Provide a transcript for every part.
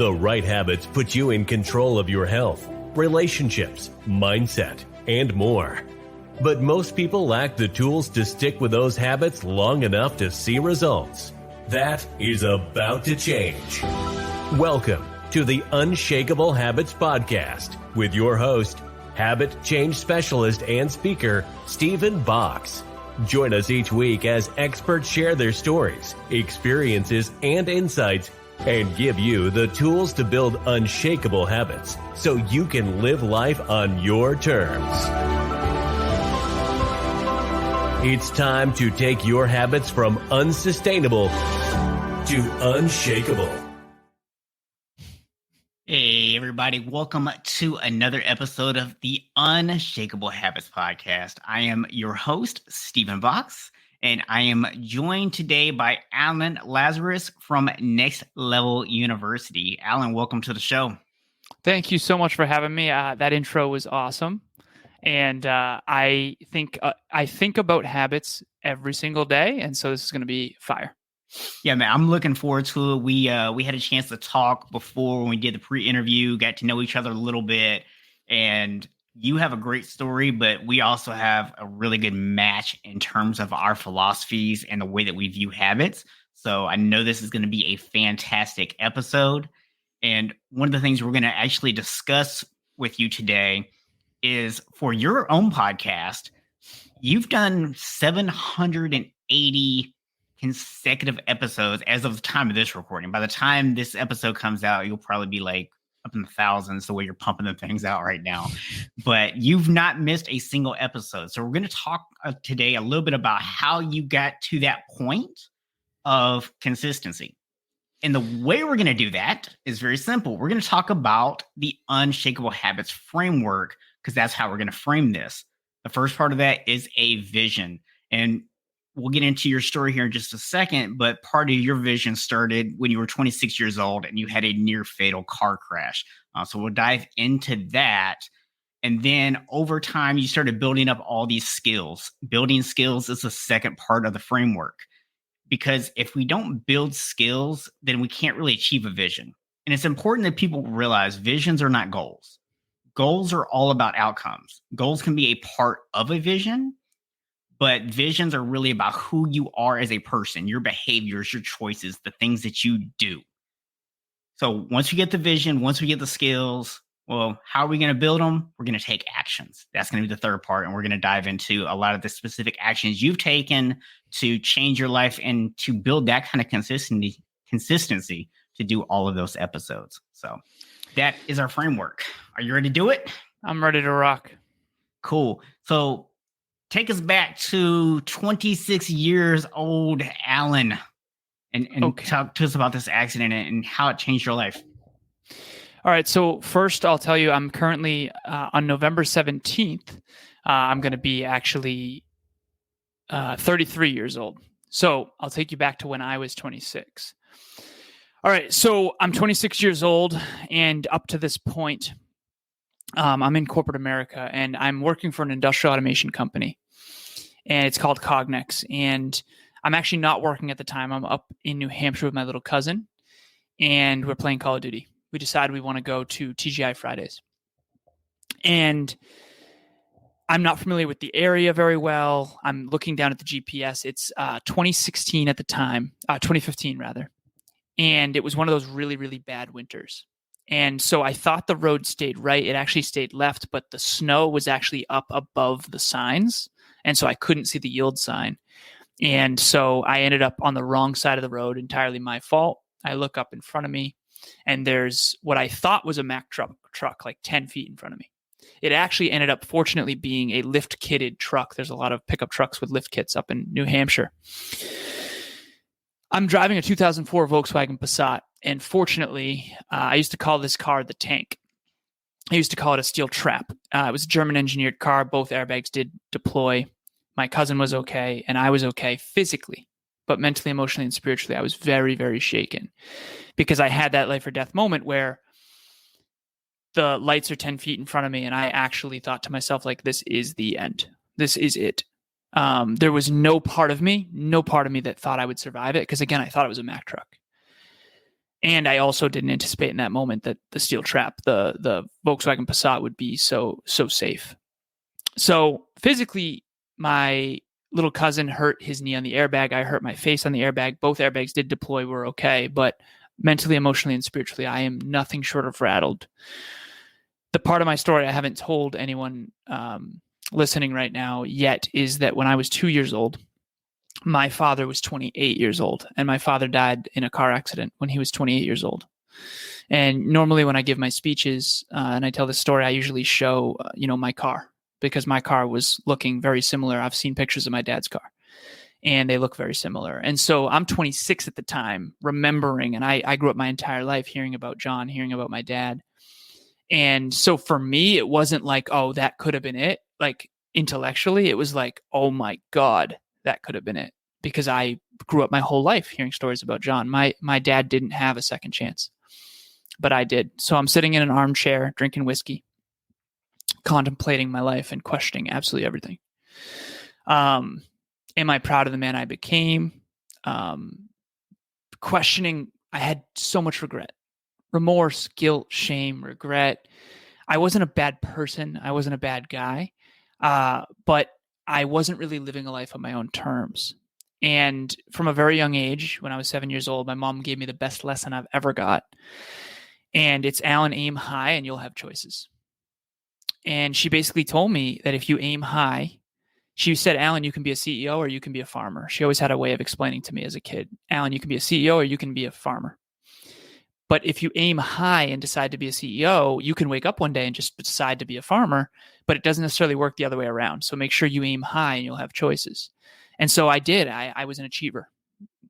The right habits put you in control of your health, relationships, mindset, and more. But most people lack the tools to stick with those habits long enough to see results. That is about to change. Welcome to the Unshakable Habits Podcast with your host, habit change specialist and speaker, Stephen Box. Join us each week as experts share their stories, experiences, and insights, and give you the tools to build unshakable habits so you can live life on your terms. It's time to take your habits from unsustainable to unshakable. Hey, everybody. Welcome to another episode of the Unshakable Habits Podcast. I am your host, Stephen Box, and I am joined today by Alan Lazaros from Next Level University. Alan, welcome to the show. Thank you so much for having me. That intro was awesome. And I think about habits every single day, and so this is going to be fire. Yeah, man, I'm looking forward to it. We had a chance to talk before when we did the pre-interview, got to know each other a little bit, and you have a great story, but we also have a really good match in terms of our philosophies and the way that we view habits. So I know this is going to be a fantastic episode. And one of the things we're going to actually discuss with you today is for your own podcast, you've done 780 consecutive episodes as of the time of this recording. By the time this episode comes out, you'll probably be like up in the thousands the way you're pumping the things out right now. But you've not missed a single episode. So we're going to talk today a little bit about how you got to that point of consistency. And the way we're going to do that is very simple. We're going to talk about the Unshakable Habits framework, because that's how we're going to frame this. The first part of that is a vision. And we'll get into your story here in just a second, but part of your vision started when you were 26 years old and you had a near fatal car crash. So we'll dive into that. And then over time, you started building up all these skills. Building skills is the second part of the framework, because if we don't build skills, then we can't really achieve a vision. And it's important that people realize visions are not goals. Goals are all about outcomes. Goals can be a part of a vision, but visions are really about who you are as a person, your behaviors, your choices, the things that you do. So once we get the vision, once we get the skills, well, how are we going to build them? We're going to take actions. That's going to be the third part. And we're going to dive into a lot of the specific actions you've taken to change your life and to build that kind of consistency to do all of those episodes. So that is our framework. Are you ready to do it? I'm ready to rock. Cool. So take us back to 26 years old, Alan, and okay. Talk to us about this accident and how it changed your life. All right. So first, I'll tell you, I'm currently on November 17th. I'm going to be actually 33 years old. So I'll take you back to when I was 26. All right. So I'm 26 years old, and up to this point, I'm in corporate America, and I'm working for an industrial automation company, and it's called Cognex. And I'm actually not working at the time. I'm up in New Hampshire with my little cousin, and we're playing Call of Duty. We decided we want to go to TGI Fridays. And I'm not familiar with the area very well. I'm looking down at the GPS. It's 2016 at the time, 2015 rather. And it was one of those really, really bad winters. And so I thought the road stayed right. It actually stayed left, but the snow was actually up above the signs. And so I couldn't see the yield sign. And so I ended up on the wrong side of the road, entirely my fault. I look up in front of me, and there's what I thought was a Mack truck like 10 feet in front of me. It actually ended up, fortunately, being a lift-kitted truck. There's a lot of pickup trucks with lift kits up in New Hampshire. I'm driving a 2004 Volkswagen Passat, and fortunately, I used to call this car the tank. I used to call it a steel trap. It was a German-engineered car. Both airbags did deploy. My cousin was okay, and I was okay physically, but mentally, emotionally, and spiritually, I was very, very shaken because I had that life or death moment where the lights are 10 feet in front of me, and I actually thought to myself, like, this is the end. This is it. There was no part of me that thought I would survive it because, again, I thought it was a Mack truck. And I also didn't anticipate in that moment that the steel trap, the Volkswagen Passat, would be so safe. So physically, my little cousin hurt his knee on the airbag. I hurt my face on the airbag. Both airbags did deploy. We're okay. But mentally, emotionally, and spiritually, I am nothing short of rattled. The part of my story I haven't told anyone listening right now yet is that when I was 2 years old, my father was 28 years old, and my father died in a car accident when he was 28 years old. And normally when I give my speeches and I tell this story, I usually show, my car, because my car was looking very similar. I've seen pictures of my dad's car, and they look very similar. And so I'm 26 at the time, remembering, and I grew up my entire life hearing about John, hearing about my dad. And so for me, it wasn't like, oh, that could have been it. Like intellectually, it was like, oh my God, that could have been it. Because I grew up my whole life hearing stories about John. My dad didn't have a second chance, but I did. So I'm sitting in an armchair, drinking whiskey, contemplating my life and questioning absolutely everything. Am I proud of the man I became? Questioning, I had so much regret. Remorse, guilt, shame, regret. I wasn't a bad person. I wasn't a bad guy. But I wasn't really living a life on my own terms. And from a very young age, when I was 7 years old, my mom gave me the best lesson I've ever got. And it's, Alan, aim high and you'll have choices. And she basically told me that if you aim high, she said, Alan, you can be a CEO or you can be a farmer. She always had a way of explaining to me as a kid, Alan, you can be a CEO or you can be a farmer. But if you aim high and decide to be a CEO, you can wake up one day and just decide to be a farmer, but it doesn't necessarily work the other way around. So make sure you aim high and you'll have choices. And so I did. I was an achiever.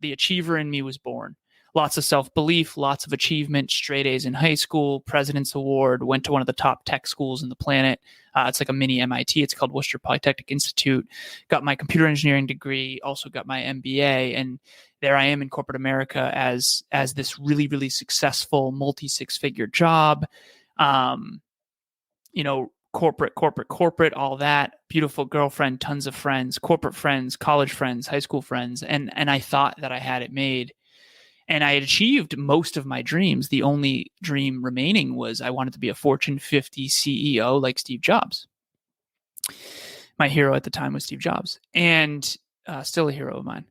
The achiever in me was born. Lots of self-belief, lots of achievement, straight A's in high school, President's Award, went to one of the top tech schools in the planet. It's like a mini MIT. It's called Worcester Polytechnic Institute. Got my computer engineering degree, also got my MBA. And there I am in corporate America as this really, really successful multi-six-figure job. Corporate, all that. Beautiful girlfriend, tons of friends, corporate friends, college friends, high school friends. And I thought that I had it made. And I had achieved most of my dreams. The only dream remaining was I wanted to be a Fortune 50 CEO like Steve Jobs. My hero at the time was Steve Jobs, and still a hero of mine.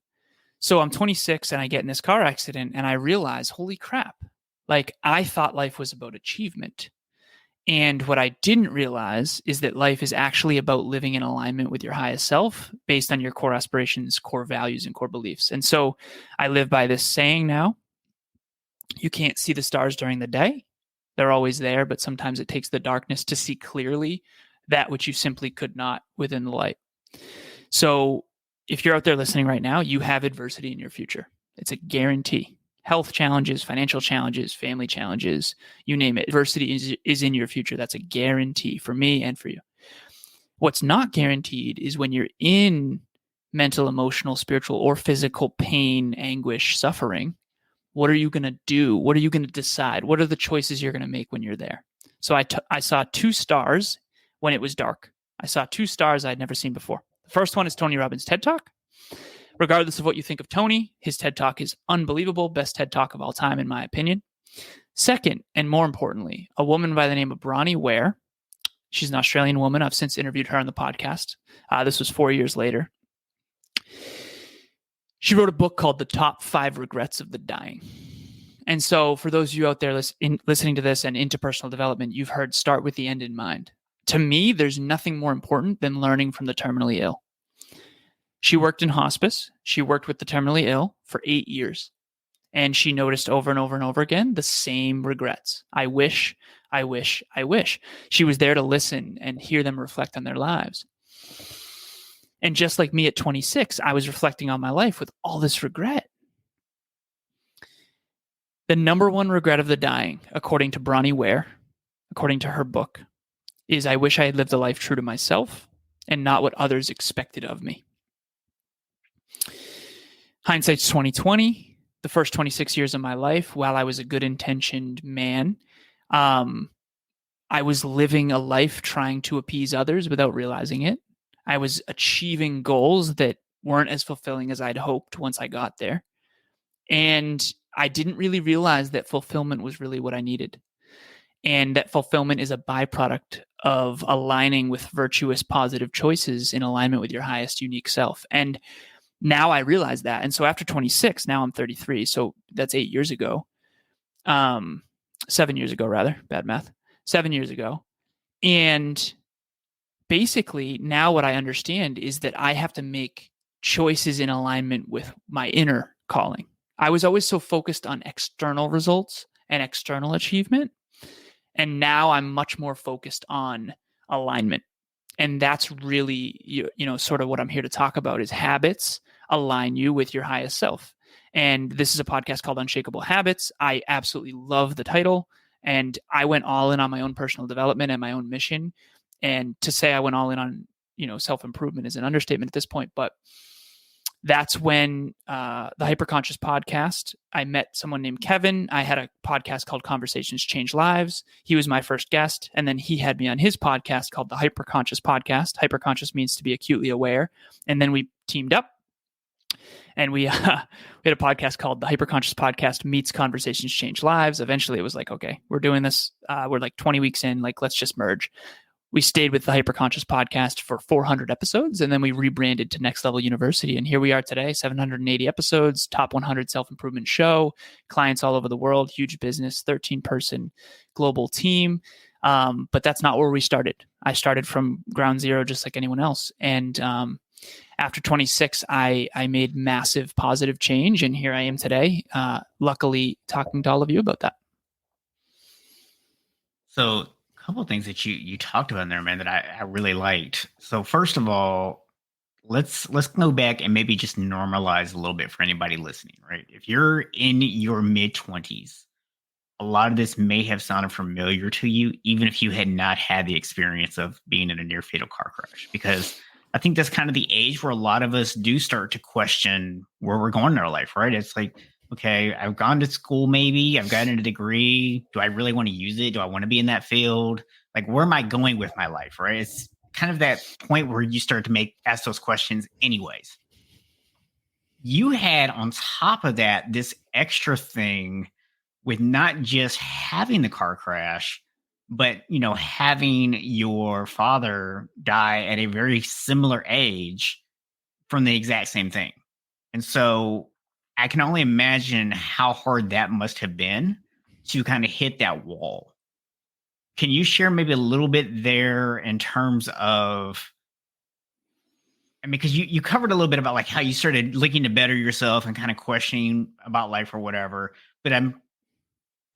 So I'm 26 and I get in this car accident and I realize, holy crap, like I thought life was about achievement. And what I didn't realize is that life is actually about living in alignment with your highest self based on your core aspirations, core values, and core beliefs. And so I live by this saying now: you can't see the stars during the day. They're always there, but sometimes it takes the darkness to see clearly that which you simply could not within the light. So if you're out there listening right now, you have adversity in your future. It's a guarantee. Health challenges, financial challenges, family challenges, you name it. Adversity is in your future. That's a guarantee for me and for you. What's not guaranteed is when you're in mental, emotional, spiritual, or physical pain, anguish, suffering. What are you going to do? What are you going to decide? What are the choices you're going to make when you're there? So I saw two stars when it was dark. I saw two stars I'd never seen before. The first one is Tony Robbins TED Talk. Regardless of what you think of Tony, his TED Talk is unbelievable. Best TED Talk of all time, in my opinion. Second, and more importantly, a woman by the name of Bronnie Ware. She's an Australian woman. I've since interviewed her on the podcast. This was 4 years later. She wrote a book called The Top 5 Regrets of the Dying. And so for those of you out there listening to this and into personal development, you've heard start with the end in mind. To me, there's nothing more important than learning from the terminally ill. She worked in hospice. She worked with the terminally ill for 8 years. And she noticed over and over and over again the same regrets. I wish. She was there to listen and hear them reflect on their lives. And just like me at 26, I was reflecting on my life with all this regret. The number one regret of the dying, according to Bronnie Ware, according to her book, is I wish I had lived a life true to myself and not what others expected of me. Hindsight's 2020. The first 26 years of my life, while I was a good-intentioned man, I was living a life trying to appease others without realizing it. I was achieving goals that weren't as fulfilling as I'd hoped once I got there. And I didn't really realize that fulfillment was really what I needed. And that fulfillment is a byproduct of aligning with virtuous, positive choices in alignment with your highest unique self. And now I realize that. And so after 26, now I'm 33. So that's 8 years ago. 7 years ago, rather. Bad math. 7 years ago. And basically, now what I understand is that I have to make choices in alignment with my inner calling. I was always so focused on external results and external achievement. And now I'm much more focused on alignment. And that's really, sort of what I'm here to talk about is habits align you with your highest self. And this is a podcast called Unshakable Habits. I absolutely love the title. And I went all in on my own personal development and my own mission. And to say I went all in on, self-improvement is an understatement at this point. But that's when the Hyperconscious podcast, I met someone named Kevin. I had a podcast called Conversations Change Lives. He was my first guest. And then he had me on his podcast called the Hyperconscious podcast. Hyperconscious means to be acutely aware. And then we teamed up and we had a podcast called the Hyperconscious Podcast Meets Conversations Change Lives. Eventually it was like, okay, we're doing this. We're like 20 weeks in, like, let's just merge. We stayed with the Hyperconscious podcast for 400 episodes, and then we rebranded to Next Level University. And here we are today, 780 episodes, top 100 self-improvement show, clients all over the world, huge business, 13-person global team. But that's not where we started. I started from ground zero, just like anyone else. And after 26, I made massive positive change. And here I am today, luckily talking to all of you about that. So couple of things that you talked about in there, man, that I really liked. So first of all, let's go back and maybe just normalize a little bit for anybody listening, right? If you're in your mid-20s, a lot of this may have sounded familiar to you, even if you had not had the experience of being in a near fatal car crash, because I think that's kind of the age where a lot of us do start to question where we're going in our life, right? It's like, okay, I've gone to school, maybe I've gotten a degree. Do I really want to use it? Do I want to be in that field? Like, where am I going with my life, right? It's kind of that point where you start to ask those questions anyways. You had on top of that, this extra thing with not just having the car crash, but, having your father die at a very similar age from the exact same thing. And so I can only imagine how hard that must have been to kind of hit that wall. Can you share maybe a little bit there in terms of, because you covered a little bit about like how you started looking to better yourself and kind of questioning about life or whatever, but I'm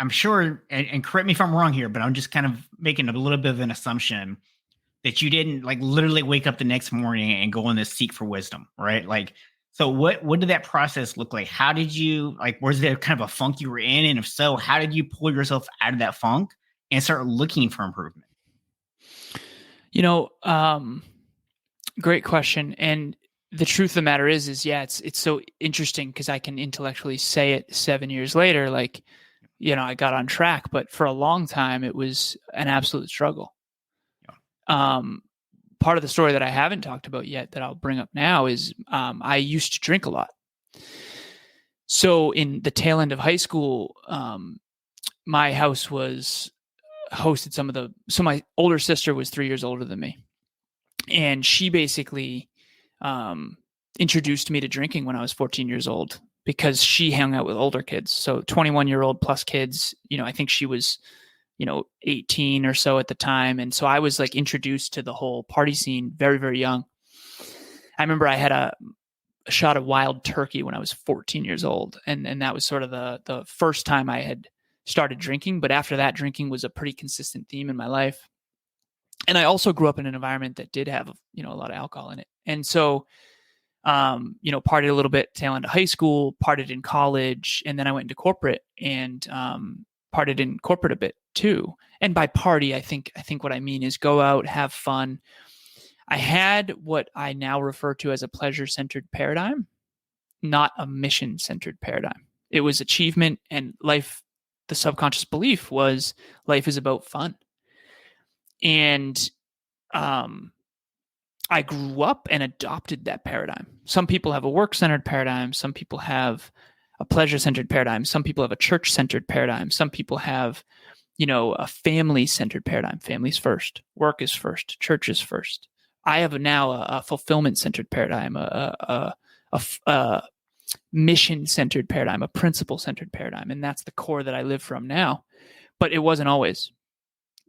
sure, and correct me if I'm wrong here, but I'm just kind of making a little bit of an assumption that you didn't like literally wake up the next morning and go on this seek for wisdom, right? Like, so what did that process look like? How did you, like, was there kind of a funk you were in? And if so, how did you pull yourself out of that funk and start looking for improvement? Great question. And the truth of the matter is yeah, it's so interesting because I can intellectually say it 7 years later, like, I got on track, but for a long time, it was an absolute struggle. Yeah. Part of the story that I haven't talked about yet that I'll bring up now is I used to drink a lot. So in the tail end of high school, my house hosted so my older sister was 3 years older than me. And she basically introduced me to drinking when I was 14 years old because she hung out with older kids. So 21-year-old plus kids, I think she was 18 or so at the time. And so I was like introduced to the whole party scene very, very young. I remember I had a shot of wild turkey when I was 14 years old. And that was sort of the first time I had started drinking. But after that, drinking was a pretty consistent theme in my life. And I also grew up in an environment that did have, a lot of alcohol in it. And so, partied a little bit tail end of high school, partied in college, and then I went into corporate and partied in corporate a bit too. And by party, I think what I mean is go out, have fun. I had what I now refer to as a pleasure-centered paradigm, not a mission-centered paradigm. It was achievement and life. The subconscious belief was life is about fun. And I grew up and adopted that paradigm. Some people have a work-centered paradigm. Some people have a pleasure-centered paradigm. Some people have a church-centered paradigm. Some people have, a family-centered paradigm. Family's first, work is first, church is first. I have now a fulfillment-centered paradigm, a mission-centered paradigm, a principle-centered paradigm, and that's the core that I live from now. But it wasn't always.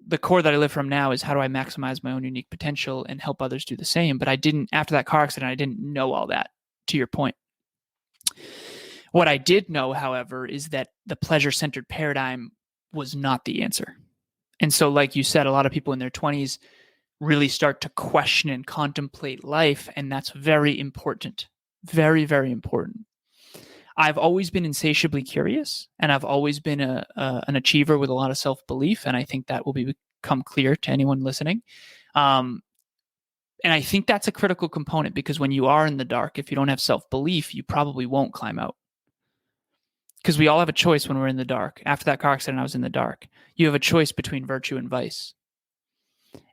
The core that I live from now is how do I maximize my own unique potential and help others do the same. But I didn't, after that car accident, I didn't know all that, to your point. What I did know, however, is that the pleasure-centered paradigm was not the answer. And so, like you said, a lot of people in their 20s really start to question and contemplate life, and that's very important. Very, very important. I've always been insatiably curious, and I've always been an achiever with a lot of self-belief, and I think that will become clear to anyone listening. And I think that's a critical component, because when you are in the dark, if you don't have self-belief, you probably won't climb out. Because we all have a choice when we're in the dark. After that car accident, I was in the dark. You have a choice between virtue and vice.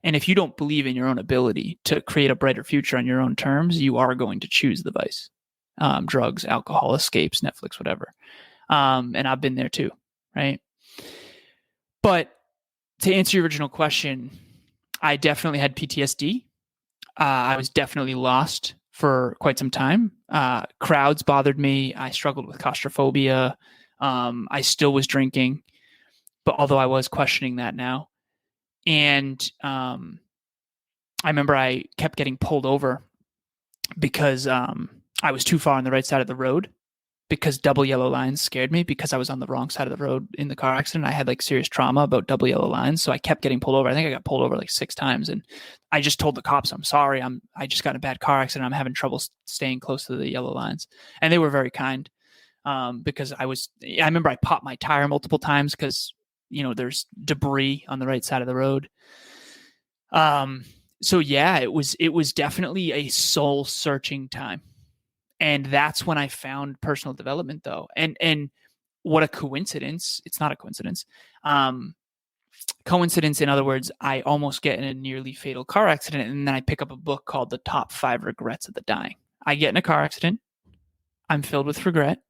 And if you don't believe in your own ability to create a brighter future on your own terms, you are going to choose the vice. Drugs, alcohol, escapes, Netflix, whatever. And I've been there too, right? But to answer your original question, I definitely had PTSD. I was definitely lost for quite some time. Crowds bothered me. I struggled with claustrophobia. I still was drinking, but although I was questioning that now. And I remember I kept getting pulled over because I was too far on the right side of the road, because double yellow lines scared me, because I was on the wrong side of the road in the car accident. I had like serious trauma about double yellow lines. So I kept getting pulled over. I think I got pulled over like 6 times. And I just told the cops, I'm sorry. I just got in a bad car accident. I'm having trouble staying close to the yellow lines. And they were very kind, because I remember I popped my tire multiple times because, there's debris on the right side of the road. So yeah, it was definitely a soul searching time. And that's when I found personal development, though. And what a coincidence. It's not a coincidence. Coincidence, in other words, I almost get in a nearly fatal car accident, and then I pick up a book called The Top 5 Regrets of the Dying. I get in a car accident. I'm filled with regret.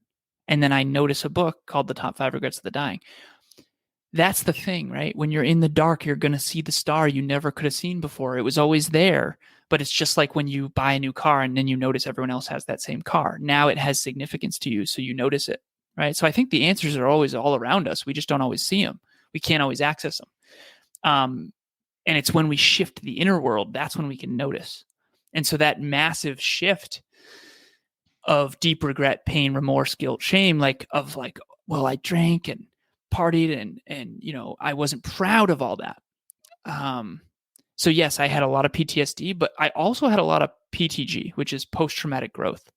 And then I notice a book called The Top 5 Regrets of the Dying. That's the thing, right? When you're in the dark, you're going to see the star you never could have seen before. It was always there. But it's just like when you buy a new car and then you notice everyone else has that same car. Now it has significance to you, so you notice it, right? So I think the answers are always all around us. We just don't always see them. We can't always access them. And it's when we shift the inner world, that's when we can notice. And so that massive shift of deep regret, pain, remorse, guilt, shame, well, I drank and partied and I wasn't proud of all that. So yes, I had a lot of PTSD, but I also had a lot of PTG, which is post-traumatic growth.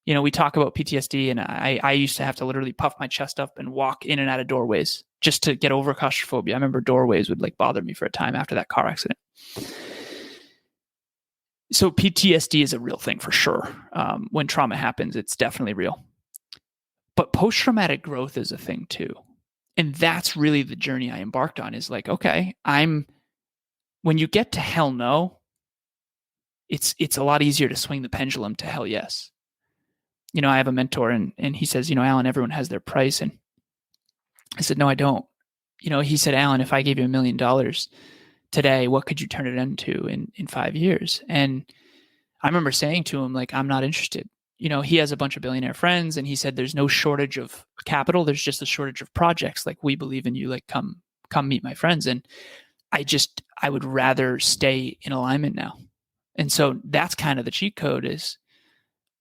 We talk about PTSD, and I used to have to literally puff my chest up and walk in and out of doorways just to get over claustrophobia. I remember doorways would bother me for a time after that car accident. So PTSD is a real thing for sure. When trauma happens, it's definitely real. But post-traumatic growth is a thing too. And that's really the journey I embarked on, is okay, when you get to hell no, it's a lot easier to swing the pendulum to hell yes. I have a mentor and he says, Alan, everyone has their price. And I said, no, I don't. He said, Alan, if I gave you $1 million today, what could you turn it into in 5 years? And I remember saying to him, I'm not interested. He has a bunch of billionaire friends, and he said, there's no shortage of capital. There's just a shortage of projects. We believe in you, come meet my friends. And I would rather stay in alignment now. And so that's kind of the cheat code, is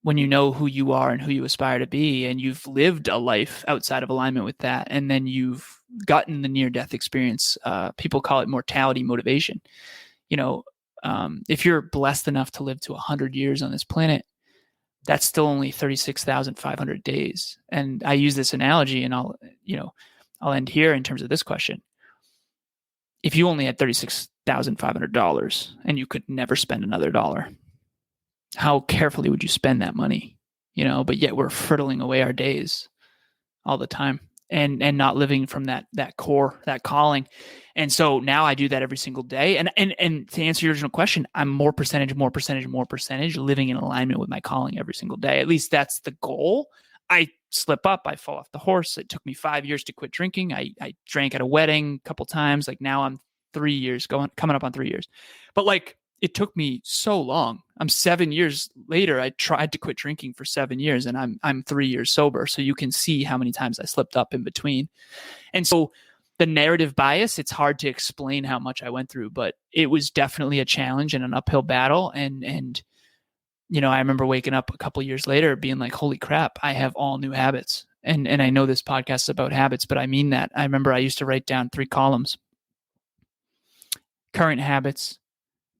when you know who you are and who you aspire to be, and you've lived a life outside of alignment with that, and then you've gotten the near-death experience. People call it mortality motivation. If you're blessed enough to live to 100 years on this planet, that's still only 36,500 days. And I use this analogy, and I'll end here in terms of this question. If you only had $36,500 and you could never spend another dollar, how carefully would you spend that money? But yet we're frittling away our days all the time and not living from that core, that calling. And so now I do that every single day. And to answer your original question, I'm more percentage living in alignment with my calling every single day. At least that's the goal. I slip up, I fall off the horse. It took me 5 years to quit drinking. I drank at a wedding a couple times. Like now I'm 3 years coming up on 3 years. But like it took me so long. I'm 7 years later. I tried to quit drinking for 7 years and I'm 3 years sober. So you can see how many times I slipped up in between. And so the narrative bias, it's hard to explain how much I went through, but it was definitely a challenge and an uphill battle. And you know, I remember waking up a couple of years later being like, holy crap, I have all new habits. And I know this podcast is about habits, but I mean that. I remember I used to write down 3 columns: current habits,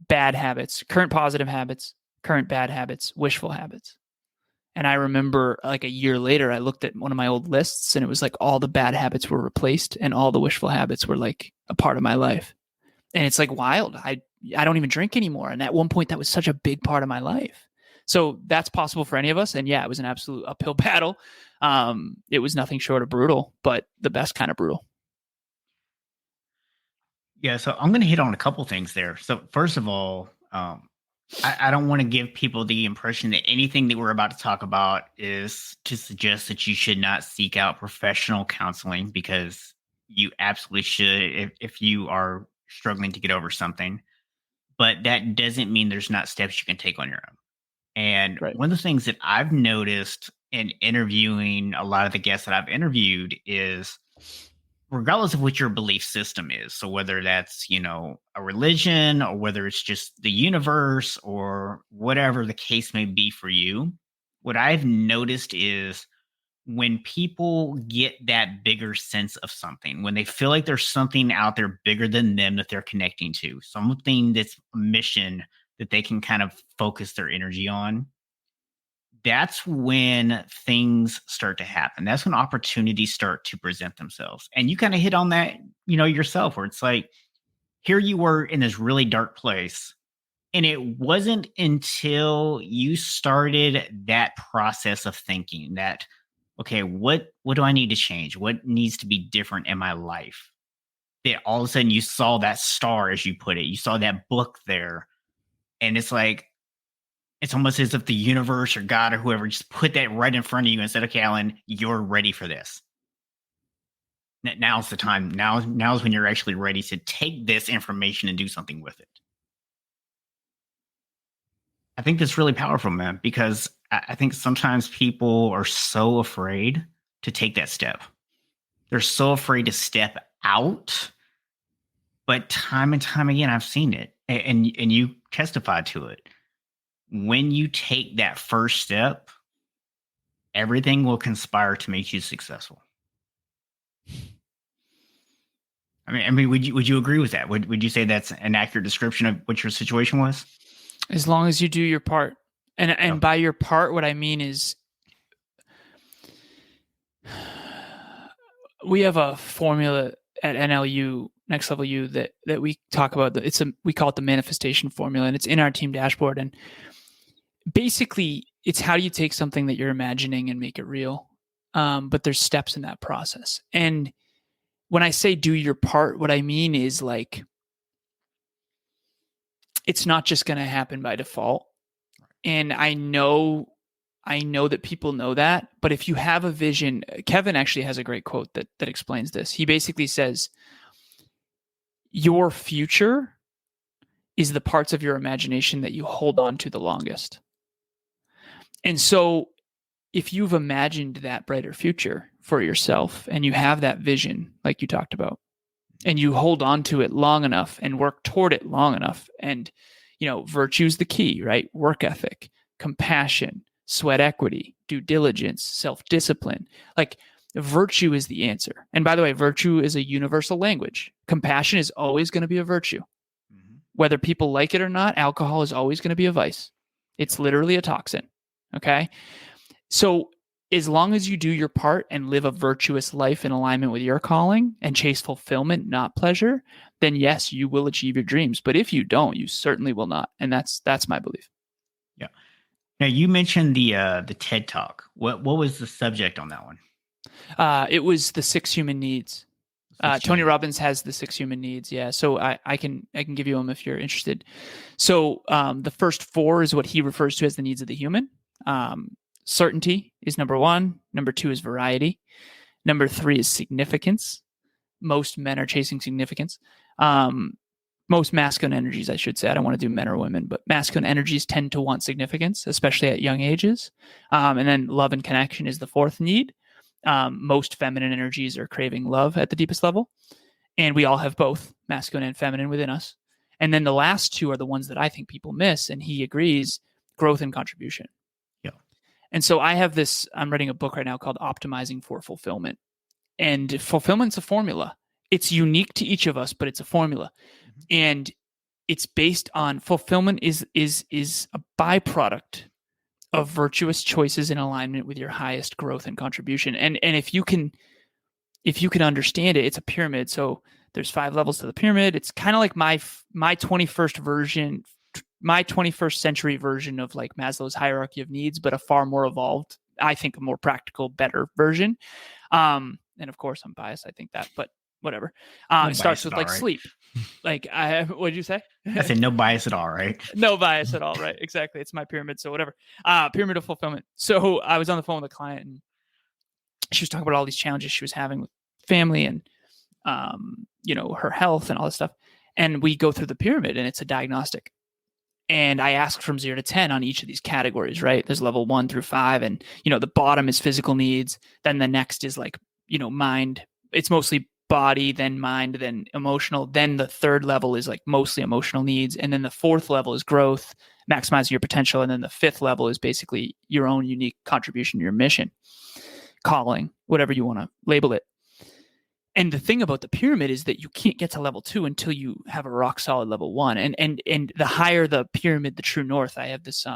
bad habits, current positive habits, current bad habits, wishful habits. And I remember like a year later, I looked at one of my old lists and it was like all the bad habits were replaced and all the wishful habits were like a part of my life. And it's like wild. I don't even drink anymore. And at one point that was such a big part of my life. So that's possible for any of us. And yeah, it was an absolute uphill battle. It was nothing short of brutal, but the best kind of brutal. Yeah, so I'm going to hit on a couple things there. So first of all, I don't want to give people the impression that anything that we're about to talk about is to suggest that you should not seek out professional counseling, because you absolutely should if you are struggling to get over something. But that doesn't mean there's not steps you can take on your own. And Right. one of the things that I've noticed in interviewing a lot of the guests that I've interviewed is, regardless of what your belief system is, so whether that's, you know, a religion or whether it's just the universe or whatever the case may be for you, what I've noticed is when people get that bigger sense of something, when they feel like there's something out there bigger than them that they're connecting to, something that's a mission that they can kind of focus their energy on, that's when things start to happen. That's when opportunities start to present themselves. And you kind of hit on that, you know, yourself, where it's like, here you were in this really dark place. And it wasn't until you started that process of thinking that, okay, what do I need to change? What needs to be different in my life? That all of a sudden you saw that star, as you put it, you saw that book there. And it's like, it's almost as if the universe or God or whoever just put that right in front of you and said, okay, Alan, you're ready for this. Now's the time. Now's when you're actually ready to take this information and do something with it. I think that's really powerful, man, because I think sometimes people are so afraid to take that step. They're so afraid to step out. But time and time again, I've seen it, and you testified to it. When you take that first step, everything will conspire to make you successful. I mean, would you agree with that? Would you say that's an accurate description of what your situation was? As long as you do your part. And by your part, what I mean is we have a formula at NLU, Next Level U, that we talk about. We call it the manifestation formula, and it's in our team dashboard. And basically, it's how do you take something that you're imagining and make it real. But there's steps in that process. And when I say do your part, what I mean is like, it's not just going to happen by default. And I know that people know that, but if you have a vision, Kevin actually has a great quote that explains this. He basically says, your future is the parts of your imagination that you hold on to the longest. And so if you've imagined that brighter future for yourself and you have that vision, like you talked about, and you hold on to it long enough and work toward it long enough, and, you know, virtue is the key, right? Work ethic, compassion, sweat equity, due diligence, self-discipline. Like, virtue is the answer. And by the way, virtue is a universal language. Compassion is always going to be a virtue. Mm-hmm. Whether people like it or not, alcohol is always going to be a vice. It's literally a toxin. Okay. So as long as you do your part and live a virtuous life in alignment with your calling and chase fulfillment, not pleasure, then yes, you will achieve your dreams. But if you don't, you certainly will not. And that's my belief. Yeah. Now you mentioned the TED Talk. What was the subject on that one? It was the 6 human needs. Tony Robbins has the 6 human needs. Yeah. So I can give you them if you're interested. So the first 4 is what he refers to as the needs of the human. certainty is number 1. Number 2 is variety. Number 3 is significance. Most men are chasing significance. Most masculine energies, I should say. I don't want to do men or women, but masculine energies tend to want significance, especially at young ages. And then love and connection is the 4th need. Most feminine energies are craving love at the deepest level. And we all have both masculine and feminine within us. And then the last 2 are the ones that I think people miss. And he agrees, growth and contribution. Yeah. And so I'm writing a book right now called Optimizing for Fulfillment. And fulfillment's a formula. It's unique to each of us, but it's a formula. Mm-hmm. And it's based on fulfillment is a byproduct of virtuous choices in alignment with your highest growth and contribution. And if you can understand it, it's a pyramid. So there's 5 levels to the pyramid. It's kind of like my 21st century version of like Maslow's hierarchy of needs, but a far more evolved, I think a more practical, better version. And of course I'm biased. I think that, but whatever. It starts with like sleep. Like what did you say? I said no bias at all, right? No bias at all, right? Exactly. It's my pyramid. So whatever. Pyramid of fulfillment. So I was on the phone with a client and she was talking about all these challenges she was having with family and, her health and all this stuff. And we go through the pyramid and it's a diagnostic. And I ask from 0 to 10 on each of these categories, right? There's level 1 through 5. And, the bottom is physical needs. Then the next is like, mind. It's mostly body, then mind, then emotional. Then the 3rd level is like mostly emotional needs. And then the 4th level is growth, maximizing your potential. And then the 5th level is basically your own unique contribution to your mission, calling, whatever you want to label it. And the thing about the pyramid is that you can't get to level 2 until you have a rock solid level 1. And the higher the pyramid, the true north. I have this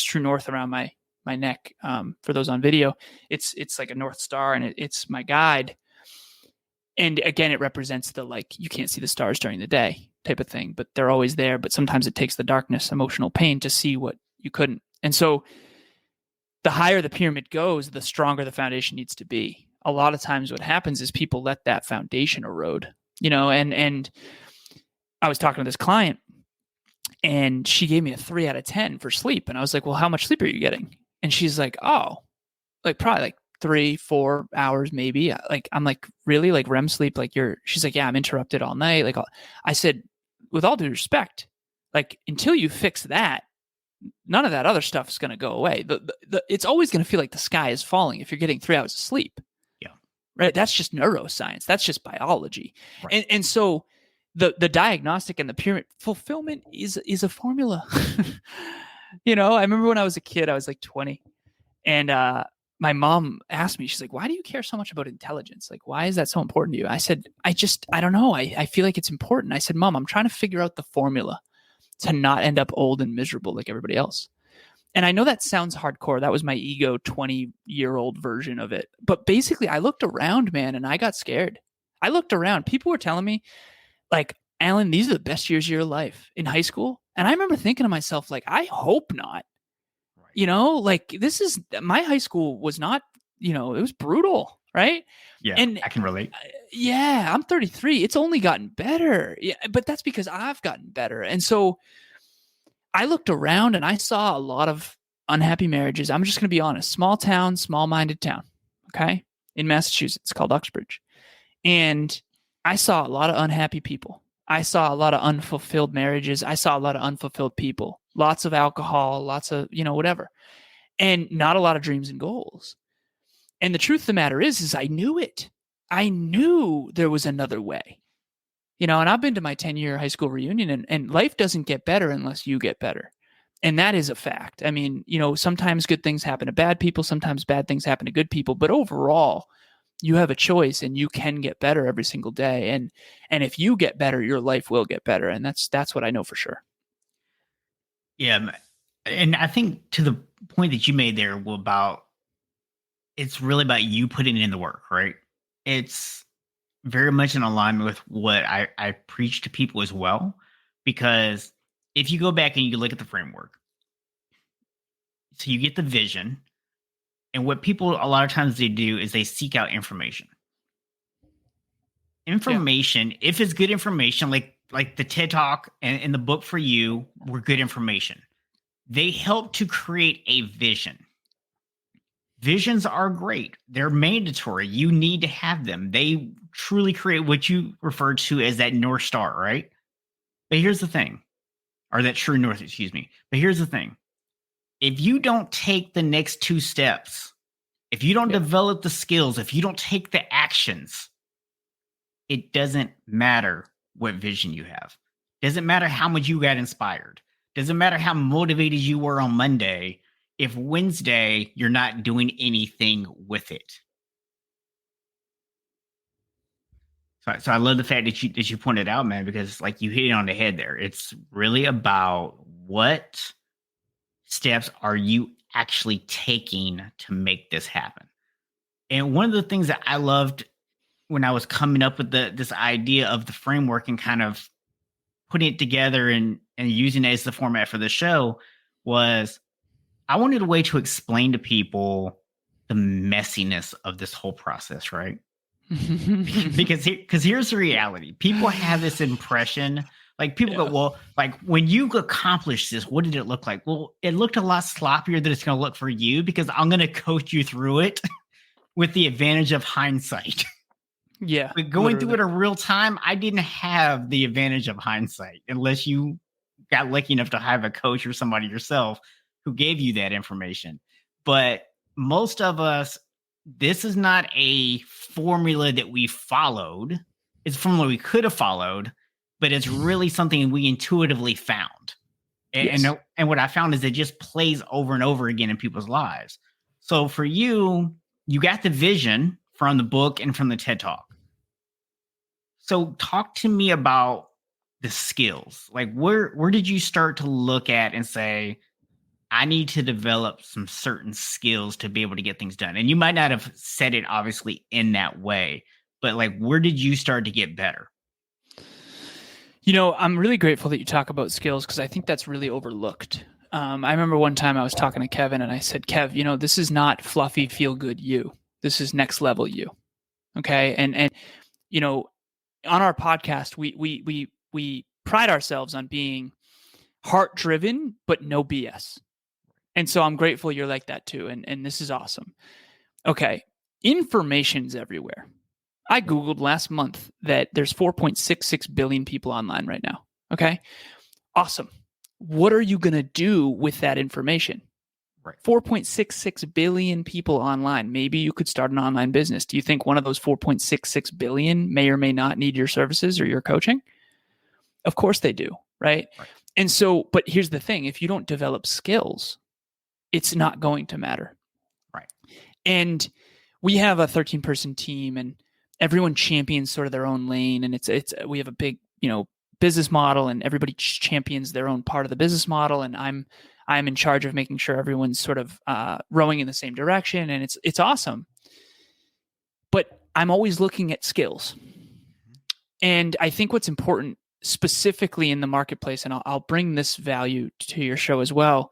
true north around my neck. For those on video, it's like a North Star, and it's my guide. And again, it represents the like you can't see the stars during the day type of thing, but they're always there. But sometimes it takes the darkness, emotional pain to see what you couldn't. And so, the higher the pyramid goes, the stronger the foundation needs to be. A lot of times what happens is people let that foundation erode, and I was talking to this client and she gave me a 3 out of 10 for sleep. And I was like, well, how much sleep are you getting? And she's like, oh, like probably like 3-4 hours, maybe. Like, I'm like, really? Like REM sleep? Like she's like, yeah, I'm interrupted all night. Like I said, with all due respect, like until you fix that, none of that other stuff is going to go away. It's always going to feel like the sky is falling if you're getting 3 hours of sleep. Right. That's just neuroscience. That's just biology. Right. And so the diagnostic and the pyramid fulfillment is a formula. I remember when I was a kid, I was like 20 and, my mom asked me, she's like, why do you care so much about intelligence? Like, why is that so important to you? I said, I don't know. I feel like it's important. I said, Mom, I'm trying to figure out the formula to not end up old and miserable like everybody else. And I know that sounds hardcore. That was my ego 20-year-old version of it. But basically, I looked around, man, and I got scared. I looked around. People were telling me, like, Alan, these are the best years of your life in high school. And I remember thinking to myself, like, I hope not. Right. Like, my high school was not, it was brutal, right? Yeah, and I can relate. Yeah, I'm 33. It's only gotten better. Yeah, but that's because I've gotten better. And so I looked around and I saw a lot of unhappy marriages. I'm just going to be honest. Small town, small-minded town, okay? In Massachusetts, called Uxbridge. And I saw a lot of unhappy people. I saw a lot of unfulfilled marriages. I saw a lot of unfulfilled people. Lots of alcohol, lots of, whatever. And not a lot of dreams and goals. And the truth of the matter is I knew it. I knew there was another way. And I've been to my 10-year high school reunion and life doesn't get better unless you get better. And that is a fact. I mean, sometimes good things happen to bad people. Sometimes bad things happen to good people. But overall, you have a choice and you can get better every single day. And if you get better, your life will get better. And that's what I know for sure. Yeah. And I think to the point that you made there it's really about you putting in the work, right? It's very much in alignment with what I preach to people as well, because if you go back and you look at the framework, so you get the vision, and what people a lot of times they do is they seek out information. If it's good information, like the TED Talk and the book for you were good information. They help to create a vision. Visions are great. They're mandatory. You need to have them. They truly create what you refer to as that North Star, right? But here's the thing, or that true North, excuse me. But here's the thing. If you don't take the next 2 steps, if you don't develop the skills, if you don't take the actions, it doesn't matter what vision you have. Doesn't matter how much you got inspired. Doesn't matter how motivated you were on Monday. If Wednesday you're not doing anything with it. So I love the fact that you pointed out, man, because like you hit it on the head there. It's really about what steps are you actually taking to make this happen. And one of the things that I loved when I was coming up with this idea of the framework and kind of putting it together and using it as the format for the show was I wanted a way to explain to people the messiness of this whole process, right? because here's the reality. People have this impression, like people go, well, like when you accomplish this, what did it look like? Well, it looked a lot sloppier than it's going to look for you because I'm going to coach you through it with the advantage of hindsight. Yeah. But going through it in real time, I didn't have the advantage of hindsight unless you got lucky enough to have a coach or somebody yourself who gave you that information. But most of us, this is not a formula that we followed. It's a formula we could have followed, but it's really something we intuitively found. And what I found is it just plays over and over again in people's lives. So for you, you got the vision from the book and from the TED Talk. So talk to me about the skills. Like where did you start to look at and say, I need to develop some certain skills to be able to get things done? And you might not have said it obviously in that way, but like, where did you start to get better? You know, I'm really grateful that you talk about skills because I think that's really overlooked. I remember one time I was talking to Kevin and I said, Kev, you know, this is not fluffy, feel good you. This is next level you. Okay. And, you know, on our podcast, we pride ourselves on being heart driven, but no BS. And so I'm grateful you're like that too. And this is awesome. Okay. Information's everywhere. I Googled last month that there's 4.66 billion people online right now. Okay. Awesome. What are you going to do with that information? Right. 4.66 billion people online. Maybe you could start an online business. Do you think one of those 4.66 billion may or may not need your services or your coaching? Of course they do. Right. And so, but here's the thing. If you don't develop skills, it's not going to matter. Right. And we have a 13-person team and everyone champions sort of their own lane. And we have a big, you know, business model and everybody champions their own part of the business model. And I'm in charge of making sure everyone's sort of rowing in the same direction. And it's awesome. But I'm always looking at skills. And I think what's important specifically in the marketplace, and I'll bring this value to your show as well.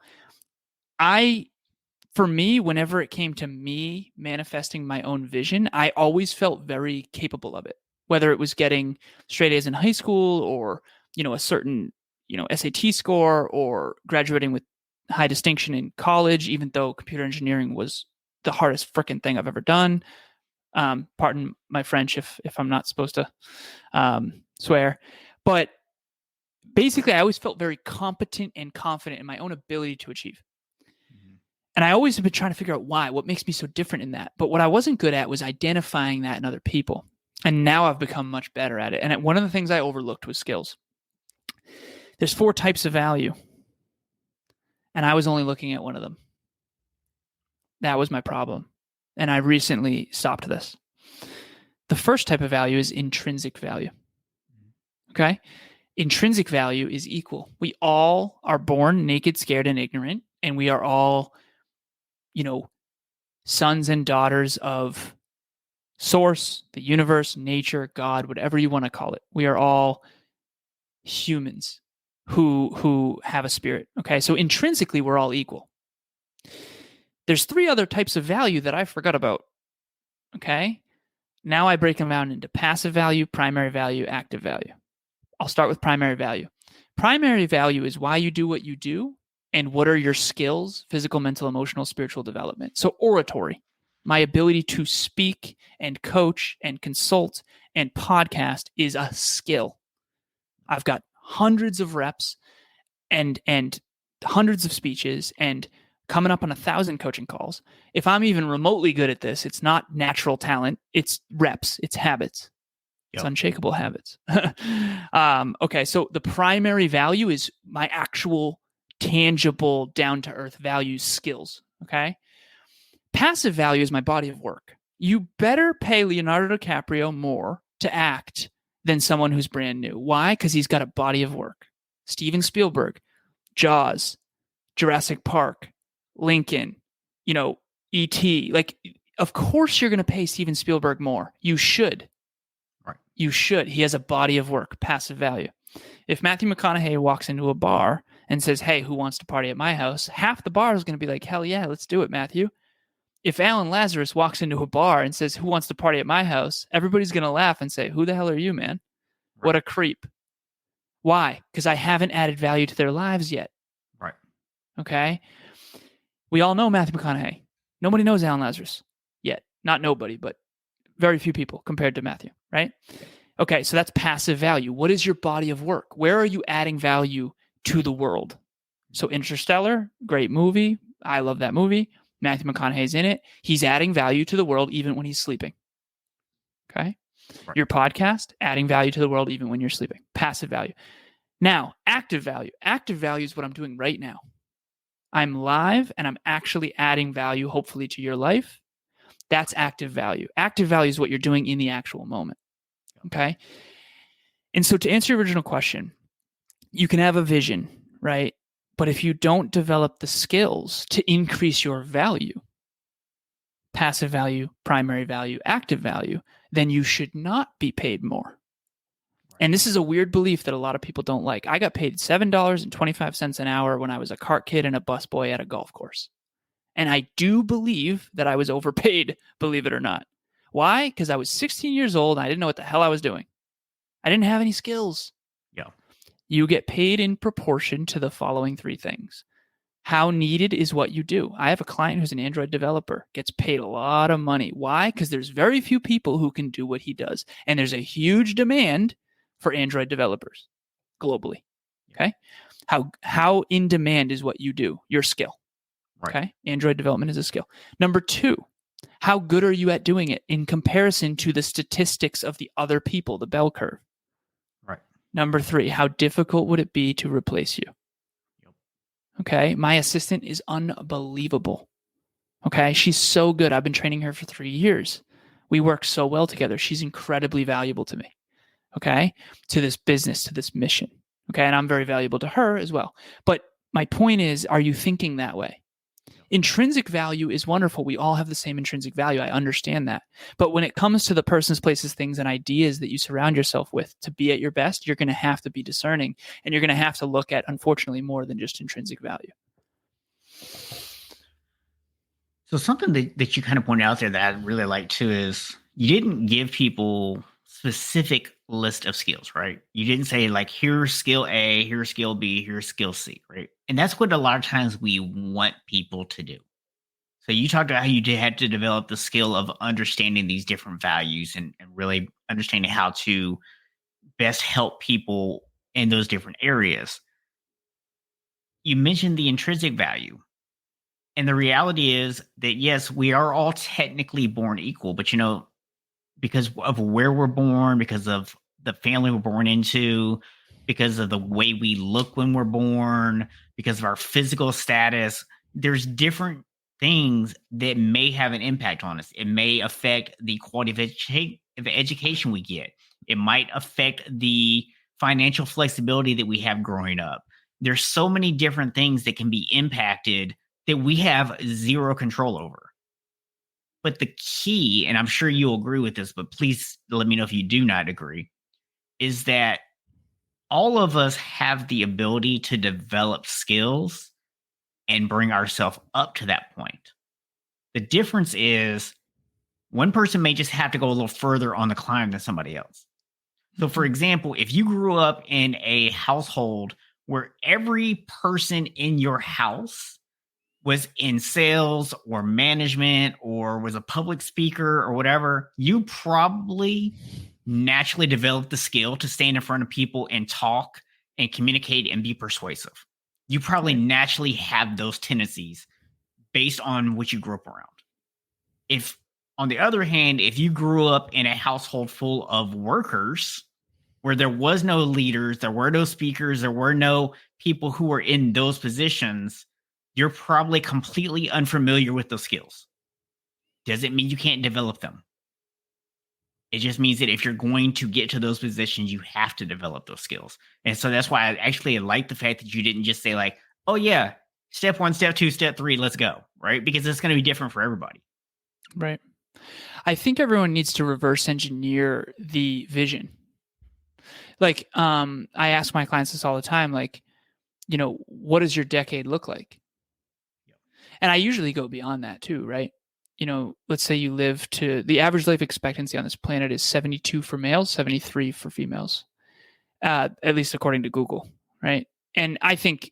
For me, whenever it came to me manifesting my own vision, I always felt very capable of it, whether it was getting straight A's in high school or, you know, a certain, you know, SAT score or graduating with high distinction in college, even though computer engineering was the hardest freaking thing I've ever done. Pardon my French if I'm not supposed to swear. But basically, I always felt very competent and confident in my own ability to achieve. And I always have been trying to figure out why, what makes me so different in that. But what I wasn't good at was identifying that in other people. And now I've become much better at it. And one of the things I overlooked was skills. There's 4 types of value. And I was only looking at one of them. That was my problem. And I recently stopped this. The first type of value is intrinsic value. Okay? Intrinsic value is equal. We all are born naked, scared, and ignorant. And we are all, you know, sons and daughters of source, the universe, nature, God, whatever you want to call it. We are all humans who have a spirit. Okay. So intrinsically, we're all equal. There's 3 other types of value that I forgot about. Okay. Now I break them down into passive value, primary value, active value. I'll start with primary value. Primary value is why you do what you do and what are your skills, physical, mental, emotional, spiritual development. So oratory. My ability to speak and coach and consult and podcast is a skill. I've got hundreds of reps and hundreds of speeches and coming up on 1,000 coaching calls. If I'm even remotely good at this, it's not natural talent. It's reps. It's habits. It's unshakable habits. Okay, so the primary value is my actual tangible, down-to-earth values, skills. Okay? Passive value is my body of work. You better pay Leonardo DiCaprio more to act than someone who's brand new. Why? Because he's got a body of work. Steven Spielberg, Jaws, Jurassic Park, Lincoln, E.T. Like, of course you're going to pay Steven Spielberg more. You should. Right. You should. He has a body of work, passive value. If Matthew McConaughey walks into a bar and says, hey, who wants to party at my house? Half the bar is going to be like, hell yeah, let's do it, Matthew. If Alan Lazaros walks into a bar and says, who wants to party at my house? Everybody's going to laugh and say, who the hell are you, man? Right. What a creep. Why? Because I haven't added value to their lives yet. Right. Okay. We all know Matthew McConaughey. Nobody knows Alan Lazaros yet. Not nobody, but very few people compared to Matthew, right? Okay, so that's passive value. What is your body of work? Where are you adding value to the world? So Interstellar, great movie. I love that movie. Matthew McConaughey's in it. He's adding value to the world even when he's sleeping. Okay? Right. Your podcast, adding value to the world even when you're sleeping. Passive value. Now, active value. Active value is what I'm doing right now. I'm live and I'm actually adding value, hopefully, to your life. That's active value. Active value is what you're doing in the actual moment. Okay? And so to answer your original question, you can have a vision, right? But if you don't develop the skills to increase your value, passive value, primary value, active value, then you should not be paid more. And this is a weird belief that a lot of people don't like. I got paid $7.25 an hour when I was a cart kid and a busboy at a golf course. And I do believe that I was overpaid, believe it or not. Why? Because I was 16 years old and I didn't know what the hell I was doing. I didn't have any skills. Yeah. You get paid in proportion to the following three things. How needed is what you do. I have a client who's an Android developer, gets paid a lot of money. Why? Because there's very few people who can do what he does. And there's a huge demand for Android developers globally. Okay. How in demand is what you do, your skill. Right. Okay. Android development is a skill. Number two, how good are you at doing it in comparison to the statistics of the other people, the bell curve? Right. Number three, how difficult would it be to replace you? Yep. Okay. My assistant is unbelievable. Okay. She's so good. I've been training her for 3 years. We work so well together. She's incredibly valuable to me. Okay. To this business, to this mission. Okay. And I'm very valuable to her as well. But my point is, are you thinking that way? Intrinsic value is wonderful. We all have the same intrinsic value. I understand that. But when it comes to the persons, places, things, and ideas that you surround yourself with to be at your best, you're going to have to be discerning. And you're going to have to look at, unfortunately, more than just intrinsic value. So something that you kind of pointed out there that I really like too is you didn't give people specific list of skills, right? You didn't say like, here's skill A, here's skill B, here's skill C, right? And that's what a lot of times we want people to do. So you talked about how you had to develop the skill of understanding these different values and really understanding how to best help people in those different areas. You mentioned the intrinsic value. And the reality is that, yes, we are all technically born equal, but because of where we're born, because of the family we're born into, because of the way we look when we're born, because of our physical status, there's different things that may have an impact on us. It may affect the quality of education we get. It might affect the financial flexibility that we have growing up. There's so many different things that can be impacted that we have zero control over. But the key, and I'm sure you'll agree with this, but please let me know if you do not agree, is that all of us have the ability to develop skills and bring ourselves up to that point. The difference is one person may just have to go a little further on the climb than somebody else. So, for example, if you grew up in a household where every person in your house was in sales or management or was a public speaker or whatever, you probably naturally developed the skill to stand in front of people and talk and communicate and be persuasive. You probably naturally have those tendencies based on what you grew up around. If, on the other hand, if you grew up in a household full of workers where there was no leaders, there were no speakers, there were no people who were in those positions, you're probably completely unfamiliar with those skills. Doesn't mean you can't develop them. It just means that if you're going to get to those positions, you have to develop those skills. And so that's why I like the fact that you didn't just say like, oh yeah, step 1, step 2, step 3, let's go, right? Because it's going to be different for everybody. Right. I think everyone needs to reverse engineer the vision. Like, I ask my clients this all the time, like, what does your decade look like? And I usually go beyond that too, right? Let's say you live to the average life expectancy on this planet is 72 for males, 73 for females, at least according to Google, right? And I think,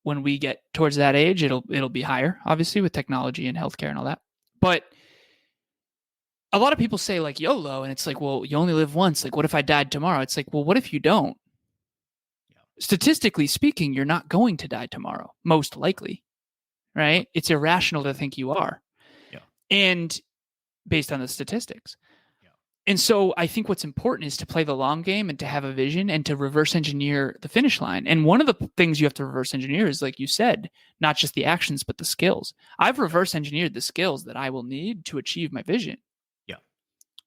when we get towards that age, it'll be higher, obviously, with technology and healthcare and all that. But a lot of people say like YOLO, and it's like, well, you only live once. Like, what if I died tomorrow? It's like, well, what if you don't? Statistically speaking, you're not going to die tomorrow, most likely, right? It's irrational to think you are. And based on the statistics. And so I think what's important is to play the long game and to have a vision and to reverse engineer the finish line. And one of the things you have to reverse engineer is, like you said, not just the actions, but the skills. I've reverse engineered the skills that I will need to achieve my vision.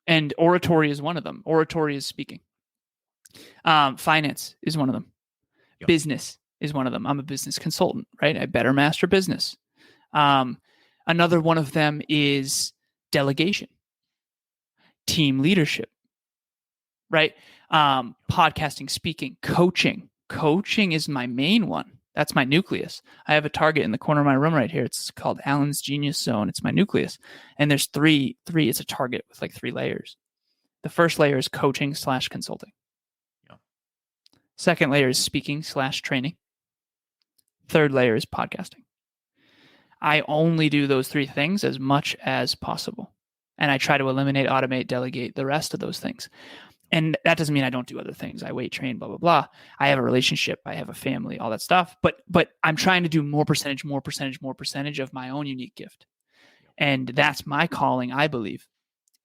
And oratory is one of them. Oratory is speaking. Finance is one of them. Business is one of them. I'm a business consultant, right? I better master business. Another one of them is delegation, team leadership, right? Podcasting, speaking, coaching. Coaching is my main one. That's my nucleus. I have a target in the corner of my room right here. It's called Allen's Genius Zone. It's my nucleus. And there's three, it's a target with like 3 layers. The first layer is coaching / consulting. Second layer is speaking / training. Third layer is podcasting. I only do those 3 things as much as possible. And I try to eliminate, automate, delegate the rest of those things. And that doesn't mean I don't do other things. I weight train, blah, blah, blah. I have a relationship. I have a family, all that stuff. But I'm trying to do more percentage of my own unique gift. And that's my calling, I believe.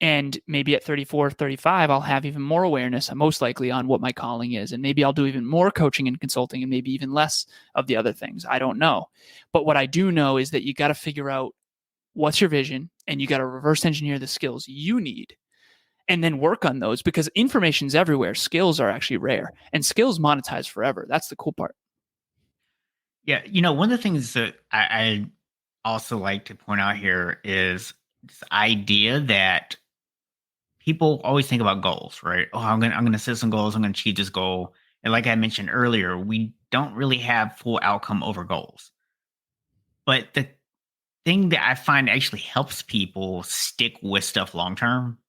And maybe at 34, 35, I'll have even more awareness, most likely, on what my calling is. And maybe I'll do even more coaching and consulting and maybe even less of the other things. I don't know. But what I do know is that you got to figure out what's your vision, and you got to reverse engineer the skills you need and then work on those, because information's everywhere. Skills are actually rare, and skills monetize forever. That's the cool part. Yeah. One of the things that I also like to point out here is this idea that people always think about goals, right? Oh, I'm gonna set some goals. I'm gonna achieve this goal. And like I mentioned earlier, we don't really have full outcome over goals. But the thing that I find actually helps people stick with stuff long term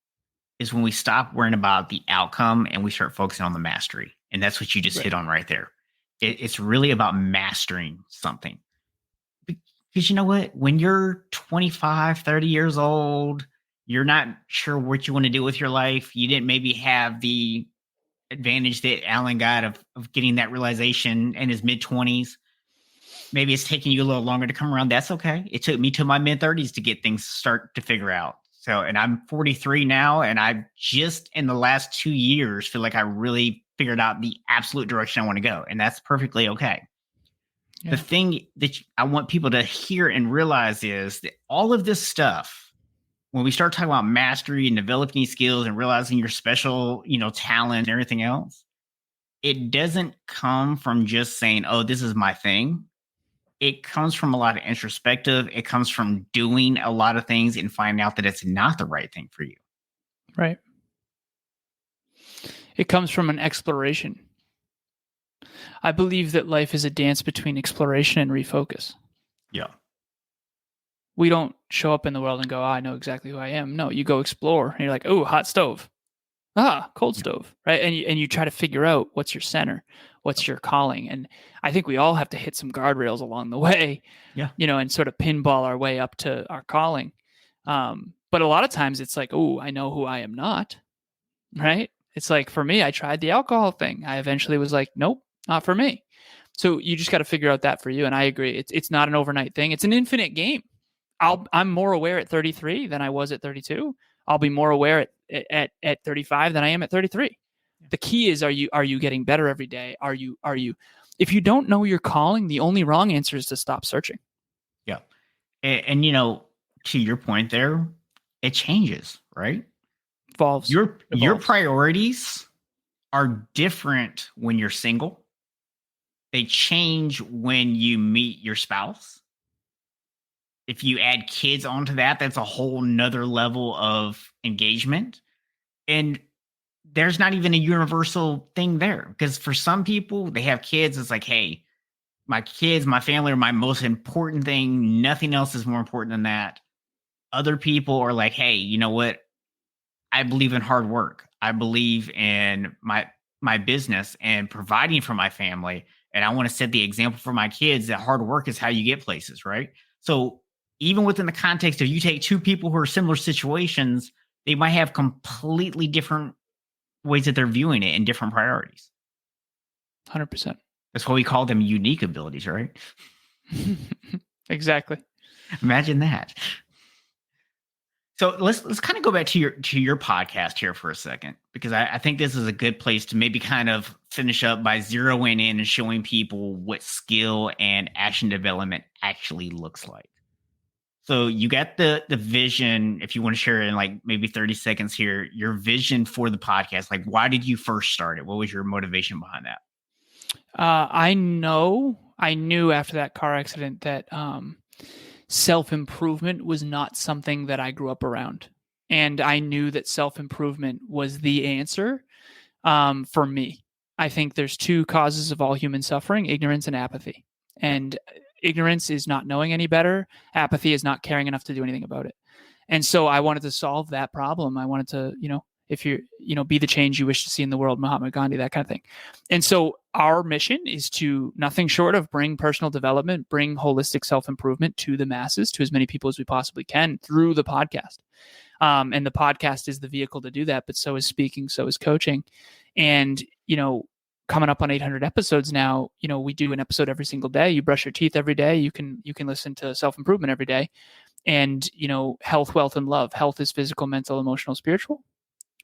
is when we stop worrying about the outcome and we start focusing on the mastery. And that's what you just hit on right there. It's really about mastering something. Because you know what? When you're 25, 30 years old, you're not sure what you want to do with your life. You didn't maybe have the advantage that Alan got of getting that realization in his mid-20s. Maybe it's taking you a little longer to come around. That's okay. It took me to my mid-30s to get things start to figure out. So, and I'm 43 now, and I just in the last 2 years feel like I really figured out the absolute direction I want to go. And that's perfectly okay. Yeah. The thing that I want people to hear and realize is that all of this stuff, when we start talking about mastery and developing these skills and realizing your special, talent and everything else, it doesn't come from just saying, oh, this is my thing. It comes from a lot of introspective. It comes from doing a lot of things and finding out that it's not the right thing for you. Right. It comes from an exploration. I believe that life is a dance between exploration and refocus. Yeah. We don't show up in the world and go, I know exactly who I am. No, you go explore and you're like, oh, hot stove. Cold stove. Right. And you try to figure out what's your center. What's your calling? And I think we all have to hit some guardrails along the way, and sort of pinball our way up to our calling. But a lot of times it's like, oh, I know who I am not, right? It's like, for me, I tried the alcohol thing. I eventually was like, nope, not for me. So you just got to figure out that for you. And I agree. It's not an overnight thing. It's an infinite game. I'm more aware at 33 than I was at 32. I'll be more aware at 35 than I am at 33. The key is, are you getting better every day? Are you, if you don't know your calling, the only wrong answer is to stop searching. Yeah. And to your point there, it changes, right? Evolves. Your priorities are different when you're single. They change when you meet your spouse. If you add kids onto that, that's a whole nother level of engagement. And there's not even a universal thing there, because for some people, they have kids. It's like, hey, my kids, my family are my most important thing. Nothing else is more important than that. Other people are like, hey, you know what? I believe in hard work. I believe in my business and providing for my family. And I want to set the example for my kids that hard work is how you get places, right? So even within the context of, you take two people who are similar situations, they might have completely different ways that they're viewing it and different priorities. 100%. That's why we call them unique abilities, right? Exactly. Imagine that. So let's kind of go back to your podcast here for a second, because I think this is a good place to maybe kind of finish up by zeroing in and showing people what skill and action development actually looks like. So you got the vision, if you want to share in like maybe 30 seconds here, your vision for the podcast. Like, why did you first start it? What was your motivation behind that? I knew after that car accident that self-improvement was not something that I grew up around. And I knew that self-improvement was the answer for me. I think there's two causes of all human suffering: ignorance and apathy. And ignorance is not knowing any better. Apathy is not caring enough to do anything about it. And so I wanted to solve that problem. I wanted to, if you, be the change you wish to see in the world, Mahatma Gandhi, that kind of thing. And so our mission is to nothing short of bring personal development, bring holistic self-improvement to the masses, to as many people as we possibly can through the podcast. And the podcast is the vehicle to do that, but so is speaking, so is coaching. And, coming up on 800 episodes now, we do an episode every single day. You brush your teeth every day. You can listen to self-improvement every day. And, health, wealth, and love. Health is physical, mental, emotional, spiritual.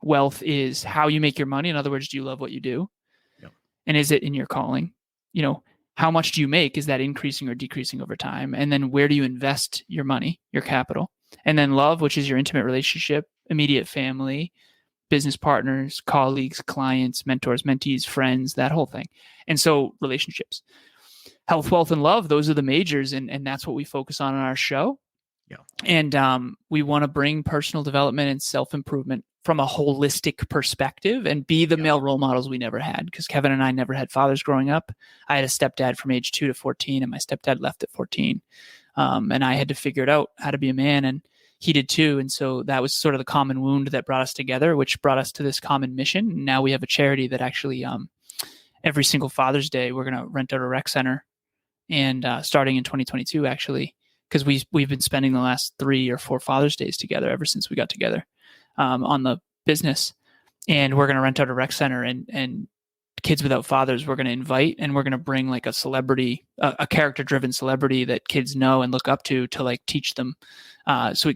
Wealth is how you make your money. In other words, do you love what you do? Yep. And is it in your calling? How much do you make? Is that increasing or decreasing over time? And then where do you invest your money, your capital? And then love, which is your intimate relationship, immediate family, business partners, colleagues, clients, mentors, mentees, friends, that whole thing. And so relationships, health, wealth, and love, those are the majors. And that's what we focus on our show. Yeah. And we want to bring personal development and self-improvement from a holistic perspective and be the male role models we never had, because Kevin and I never had fathers growing up. I had a stepdad from age 2 to 14, and my stepdad left at 14. And I had to figure it out how to be a man, and he did too. And so that was sort of the common wound that brought us together, which brought us to this common mission. And now we have a charity that actually every single Father's Day, we're going to rent out a rec center. And starting in 2022, actually, because we've been spending the last 3 or 4 Father's Days together ever since we got together on the business. And we're going to rent out a rec center, and kids without fathers, we're going to invite, and we're going to bring like a celebrity, a character-driven celebrity that kids know and look up to like teach them. So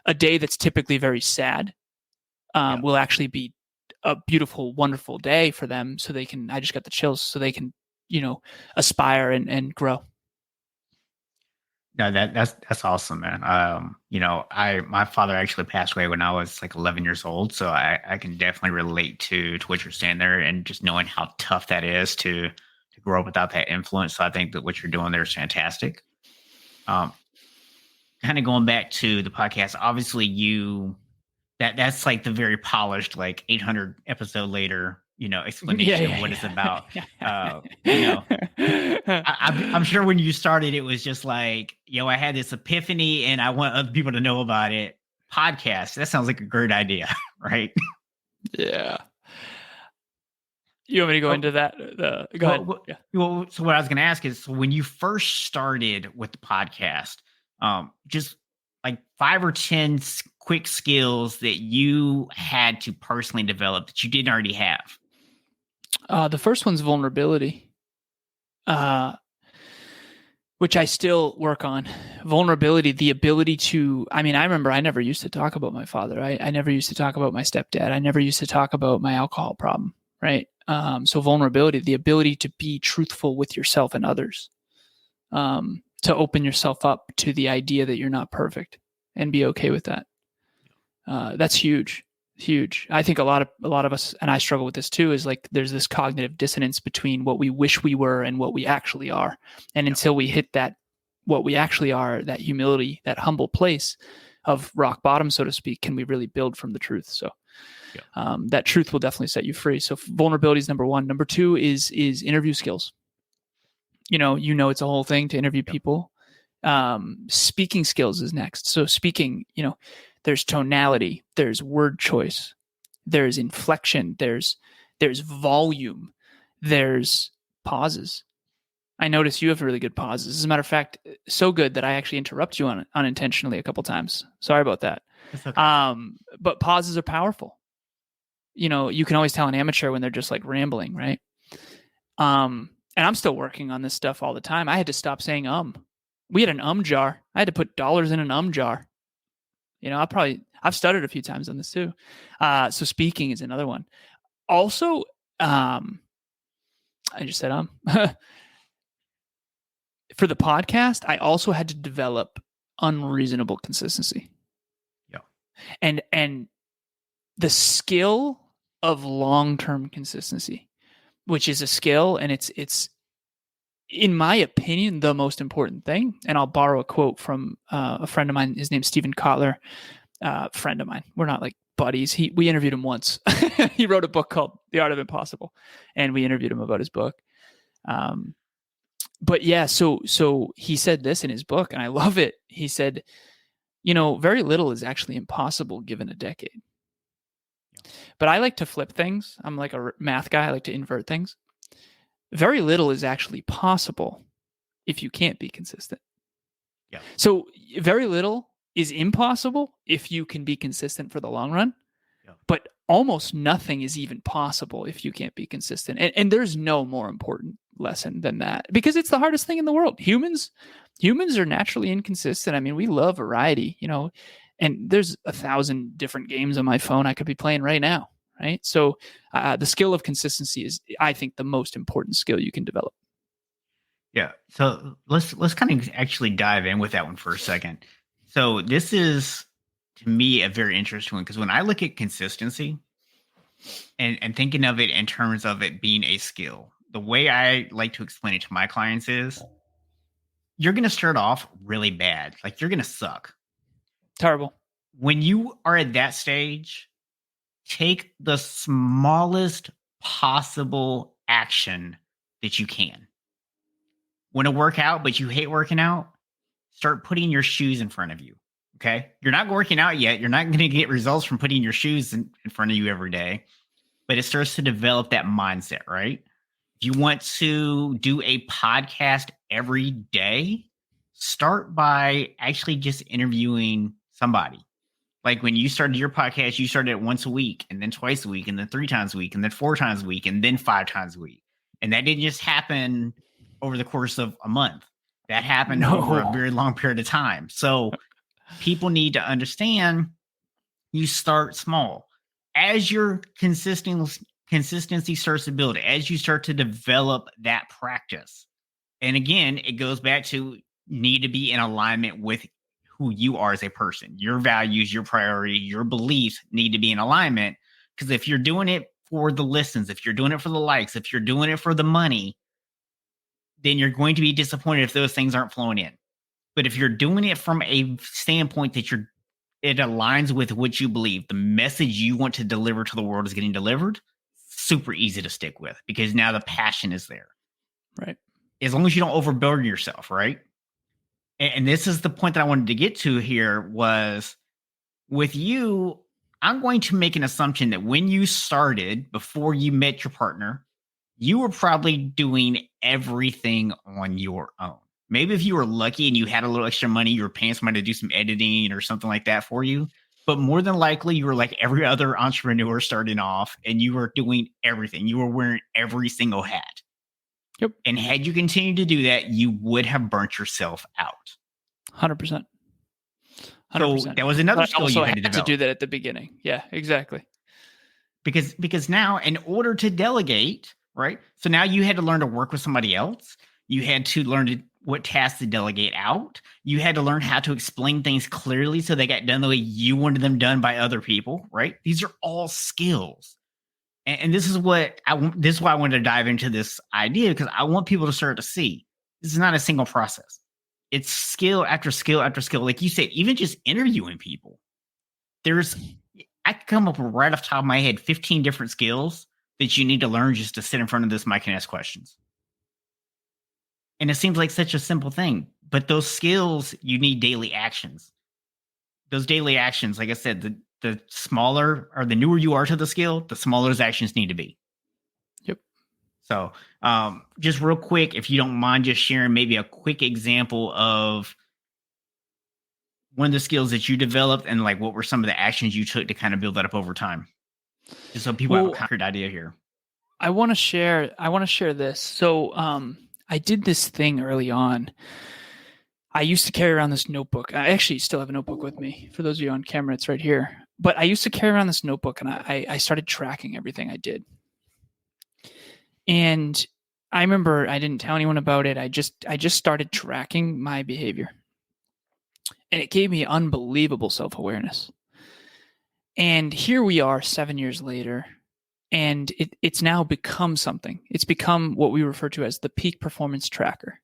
a day that's typically very sad will actually be a beautiful, wonderful day for them. So they can, I just got the chills, so they can, aspire and grow. No, that's awesome, man. My father actually passed away when I was like 11 years old, so I can definitely relate to what you're saying there, and just knowing how tough that is to grow up without that influence. So I think that what you're doing there is fantastic. Kind of going back to the podcast, obviously that's like the very polished, like 800 episode later, explanation of what it's about. I'm sure when you started, it was just like, I had this epiphany and I want other people to know about it. Podcast, that sounds like a great idea, right? Yeah. You want me to go into that? Go ahead. Yeah. Well, so what I was going to ask is, so when you first started with the podcast, just like 5 or 10 quick skills that you had to personally develop that you didn't already have. The first one's vulnerability, which I still work on. Vulnerability, the ability to, I remember I never used to talk about my father. I never used to talk about my stepdad. I never used to talk about my alcohol problem, right? So vulnerability, the ability to be truthful with yourself and others, to open yourself up to the idea that you're not perfect and be okay with that. That's huge. I think a lot of us, and I struggle with this too, is like there's this cognitive dissonance between what we wish we were and what we actually are. And until we hit that, what we actually are, that humility, that humble place of rock bottom, so to speak, can we really build from the truth? So that truth will definitely set you free. So vulnerability is number one. Number two is interview skills. It's a whole thing to interview people. Speaking skills is next. So speaking, there's tonality, there's word choice, there's inflection, there's volume, there's pauses. I notice you have really good pauses. As a matter of fact, so good that I actually interrupt you unintentionally a couple times. Sorry about that. That's okay. But pauses are powerful. You can always tell an amateur when they're just like rambling, right? And I'm still working on this stuff all the time. I had to stop saying We had an jar. I had to put dollars in an jar. I've stuttered a few times on this too. So speaking is another one. Also, I just said for the podcast, I also had to develop unreasonable consistency. Yeah. And the skill of long-term consistency, which is a skill, and it's in my opinion, the most important thing. And I'll borrow a quote from a friend of mine. His name's Stephen Kotler, friend of mine. We're not like buddies. We interviewed him once. He wrote a book called The Art of Impossible, and we interviewed him about his book. But yeah, so he said this in his book, and I love it. He said, very little is actually impossible given a decade. But I like to flip things. I'm like a math guy. I like to invert things. Very little is actually possible if you can't be consistent. Yeah. So very little is impossible if you can be consistent for the long run. Yeah. But almost nothing is even possible if you can't be consistent. And there's no more important lesson than that, because it's the hardest thing in the world. Humans are naturally inconsistent. We love variety, and there's 1,000 different games on my phone I could be playing right now. Right. So the skill of consistency is, I think, the most important skill you can develop. Yeah. So let's kind of actually dive in with that one for a second. So this is, to me, a very interesting one, because when I look at consistency and thinking of it in terms of it being a skill, the way I like to explain it to my clients is you're going to start off really bad. Like you're going to suck. Terrible. When you are at that stage, take the smallest possible action that you can. Want to work out, but you hate working out? Start putting your shoes in front of you. Okay. You're not working out yet. You're not going to get results from putting your shoes in front of you every day, but it starts to develop that mindset, right? If you want to do a podcast every day, start by actually just interviewing somebody. Like when you started your podcast, you started it once a week, and then twice a week, and then 3 times a week, and then 4 times a week, and then 5 times a week. And that didn't just happen over the course of a month. That happened over a very long period of time. So people need to understand you start small. As your consistency starts to build, as you start to develop that practice. And again, it goes back to need to be in alignment with who you are as a person. Your values, your priority, your beliefs need to be in alignment. Because if you're doing it for the listens, if you're doing it for the likes, if you're doing it for the money, then you're going to be disappointed if those things aren't flowing in. But if you're doing it from a standpoint that it aligns with what you believe, the message you want to deliver to the world is getting delivered, super easy to stick with, because now the passion is there. Right. As long as you don't overburden yourself, right? And this is the point that I wanted to get to here was with you, I'm going to make an assumption that when you started, before you met your partner, you were probably doing everything on your own. Maybe if you were lucky and you had a little extra money, you were paying somebody to do some editing or something like that for you. But more than likely, you were like every other entrepreneur starting off, and you were doing everything. You were wearing every single hat. Yep. And had you continued to do that, you would have burnt yourself out. 100%. 100%. So that was another skill you had to develop. To do that at the beginning. Yeah, exactly. Because now, in order to delegate, right? So now you had to learn to work with somebody else. You had to learn what tasks to delegate out. You had to learn how to explain things clearly so they got done the way you wanted them done by other people, right? These are all skills. And this is what this is why I wanted to dive into this idea, because I want people to start to see this is not a single process. It's skill after skill after skill. Like you said, even just interviewing people. I could come up with right off the top of my head 15 different skills that you need to learn just to sit in front of this mic and ask questions. And it seems like such a simple thing, but those skills, you need daily actions. Those daily actions, like I said, the smaller or the newer you are to the skill, the smaller those actions need to be. Yep. So just real quick, if you don't mind just sharing maybe a quick example of one of the skills that you developed and like what were some of the actions you took to kind of build that up over time, just so people have a concrete idea here. I want to share this. So I did this thing early on. I used to carry around this notebook. I actually still have a notebook with me. For those of you on camera, it's right here. But I used to carry around this notebook, and I started tracking everything I did. And I remember I didn't tell anyone about it. I just started tracking my behavior. And it gave me unbelievable self-awareness. And here we are 7 years later, and it's now become something. It's become what we refer to as the peak performance tracker.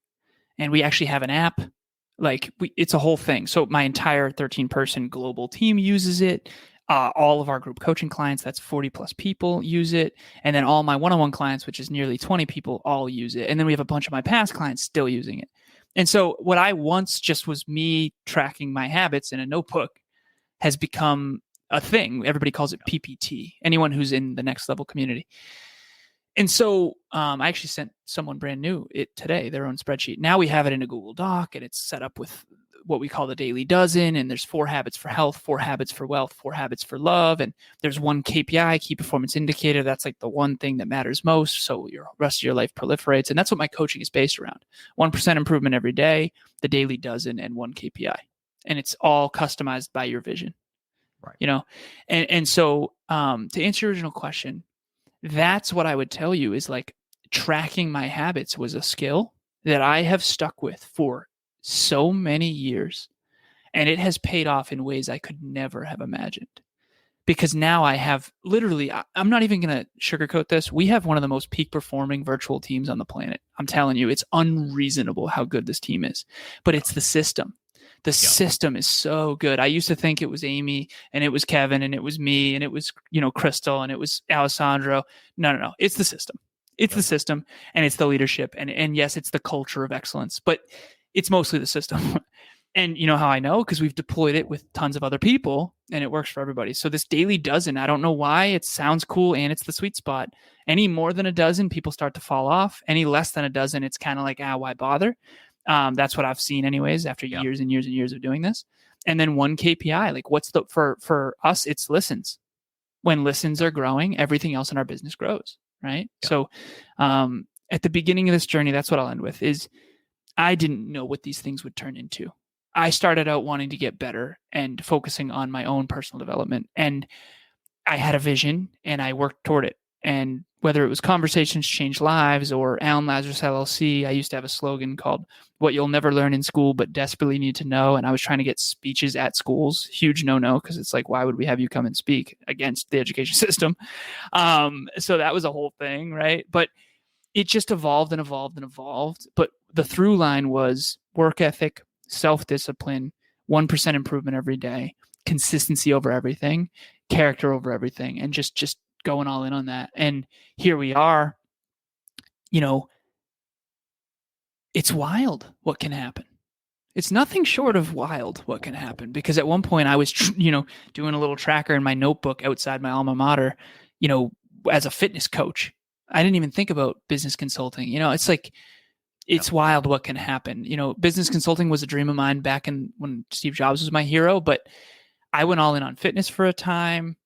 And we actually have an app. It's a whole thing. So my entire 13-person global team uses it. All of our group coaching clients, that's 40 plus people, use it. And then all my one-on-one clients, which is nearly 20 people, all use it. And then we have a bunch of my past clients still using it. And so what I once just was me tracking my habits in a notebook has become a thing. Everybody calls it PPT, anyone who's in the next level community. And so I actually sent someone brand new it today, their own spreadsheet. Now we have it in a Google Doc, and it's set up with what we call the daily dozen. And there's 4 habits for health, 4 habits for wealth, 4 habits for love. And there's one KPI, key performance indicator. That's like the one thing that matters most. So your rest of your life proliferates. And that's what my coaching is based around. 1% improvement every day, the daily dozen, and 1 KPI. And it's all customized by your vision. Right. You know, and so to answer your original question, that's what I would tell you is like tracking my habits was a skill that I have stuck with for so many years. And it has paid off in ways I could never have imagined. Because now I have literally, I'm not even going to sugarcoat this. We have one of the most peak performing virtual teams on the planet. I'm telling you, it's unreasonable how good this team is. But it's the system. The system is so good. I used to think it was Amy and it was Kevin and it was me and it was, Crystal and it was Alessandro. No. It's the system. It's the system, and it's the leadership. And yes, it's the culture of excellence, but it's mostly the system. And you know how I know? Because we've deployed it with tons of other people and it works for everybody. So this daily dozen, I don't know why, it sounds cool and it's the sweet spot. Any more than a dozen, people start to fall off. Any less than a dozen, it's kind of like, why bother? That's what I've seen anyways, after years and years and years of doing this. And then 1 KPI, like what's for us, it's listens. When listens are growing, everything else in our business grows. Right. Yep. So, at the beginning of this journey, that's what I'll end with is I didn't know what these things would turn into. I started out wanting to get better and focusing on my own personal development. And I had a vision and I worked toward it. And whether it was Conversations Change Lives or Alan Lazaros LLC, I used to have a slogan called "What You'll Never Learn in School But Desperately Need to Know." And I was trying to get speeches at schools. Huge no-no, because it's like, why would we have you come and speak against the education system? So that was a whole thing, right? But it just evolved and evolved and evolved. But the through line was work ethic, self-discipline, 1% improvement every day, consistency over everything, character over everything, and just going all in on that. And here we are, it's wild what can happen. It's nothing short of wild what can happen, because at one point I was, doing a little tracker in my notebook outside my alma mater, as a fitness coach. I didn't even think about business consulting. It's like, it's wild what can happen. Business consulting was a dream of mine back when Steve Jobs was my hero, but I went all in on fitness for a time.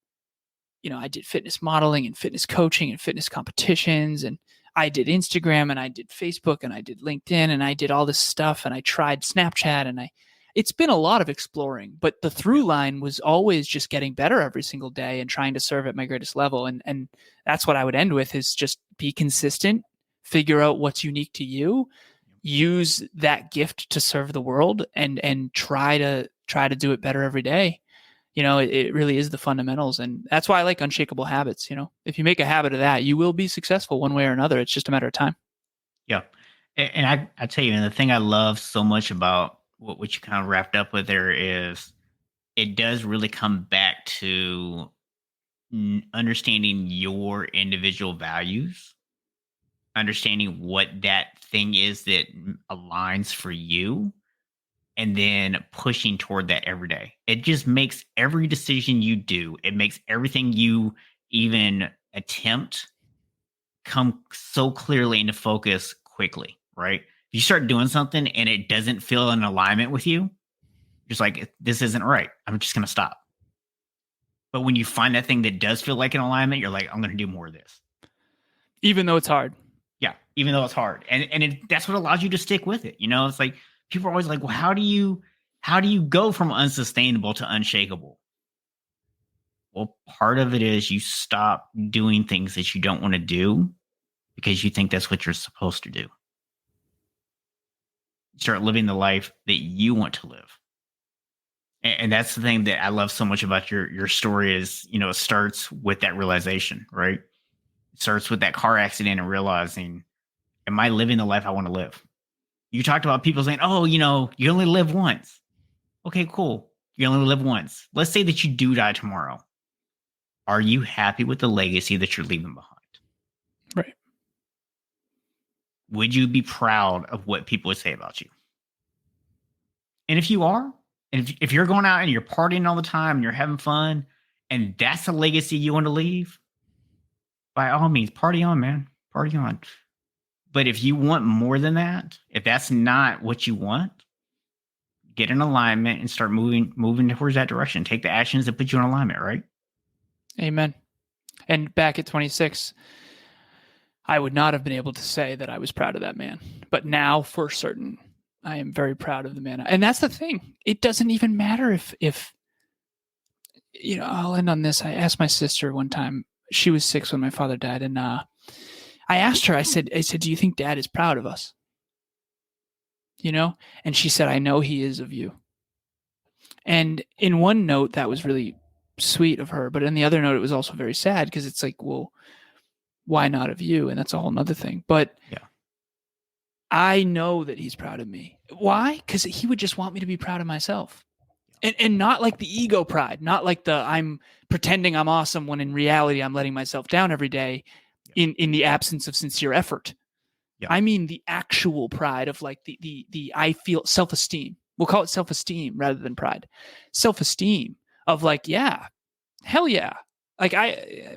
I did fitness modeling and fitness coaching and fitness competitions, and I did Instagram and I did Facebook and I did LinkedIn and I did all this stuff, and I tried Snapchat, and it's been a lot of exploring, but the through line was always just getting better every single day and trying to serve at my greatest level. And that's what I would end with, is just be consistent, figure out what's unique to you, use that gift to serve the world, and try to do it better every day. It really is the fundamentals. And that's why I like unshakable habits. If you make a habit of that, you will be successful one way or another. It's just a matter of time. Yeah. And I tell you, and the thing I love so much about what you kind of wrapped up with there is it does really come back to understanding your individual values, understanding what that thing is that aligns for you, and then pushing toward that every day. It just makes every decision you do, it makes everything you even attempt come so clearly into focus quickly, right? If you start doing something and it doesn't feel in alignment with you, just like, this isn't right, I'm just going to stop. But when you find that thing that does feel like an alignment, you're like, I'm going to do more of this. Even though it's hard. Yeah, even though it's hard. And that's what allows you to stick with it. It's like, people are always like, well, how do you go from unsustainable to unshakable? Well, part of it is you stop doing things that you don't want to do because you think that's what you're supposed to do. You start living the life that you want to live. And that's the thing that I love so much about your story is, it starts with that realization, right? It starts with that car accident and realizing, am I living the life I want to live? You talked about people saying, oh, you only live once. Okay, cool. You only live once. Let's say that you do die tomorrow. Are you happy with the legacy that you're leaving behind? Right. Would you be proud of what people would say about you? And if you are, and if you're going out and you're partying all the time and you're having fun, and that's a legacy you want to leave, by all means, party on, man. Party on. But if you want more than that, if that's not what you want, get in alignment and start moving towards that direction. Take the actions that put you in alignment, right? Amen. And back at 26, I would not have been able to say that I was proud of that man. But now, for certain, I am very proud of the man. And that's the thing. It doesn't even matter if I'll end on this. I asked my sister one time. She was 6 when my father died, and I asked her, I said, do you think Dad is proud of us? And she said, I know he is of you. And in one note, that was really sweet of her. But in the other note, it was also very sad, because it's like, well, why not of you? And that's a whole nother thing. But yeah, I know that he's proud of me. Why? Because he would just want me to be proud of myself. And not like the ego pride, not like the I'm pretending I'm awesome when in reality I'm letting myself down every day in the absence of sincere effort. Yeah. I mean the actual pride of like the I feel self-esteem. We'll call it self-esteem rather than pride. Self-esteem of like, yeah, hell yeah. Like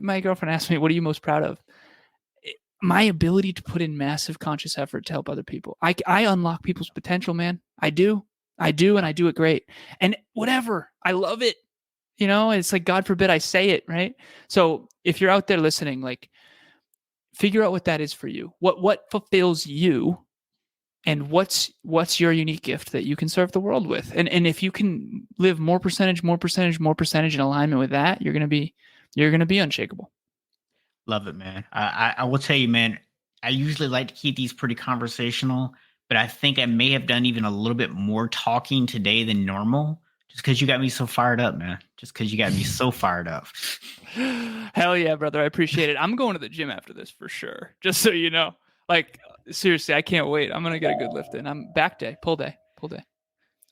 my girlfriend asked me, what are you most proud of? My ability to put in massive conscious effort to help other people. I unlock people's potential, man. I do, and I do it great. And whatever, I love it. It's like, God forbid I say it, right? So if you're out there listening, like, figure out what that is for you. What fulfills you, and what's your unique gift that you can serve the world with. And if you can live more percentage in alignment with that, you're gonna be unshakable. Love it, man. I will tell you, man, I usually like to keep these pretty conversational, but I think I may have done even a little bit more talking today than normal, just because you got me so fired up, man. Just because you got me so fired up. Hell yeah, brother. I appreciate it. I'm going to the gym after this for sure. Just so you know. Like, seriously, I can't wait. I'm going to get a good lift in. I'm back day, pull day.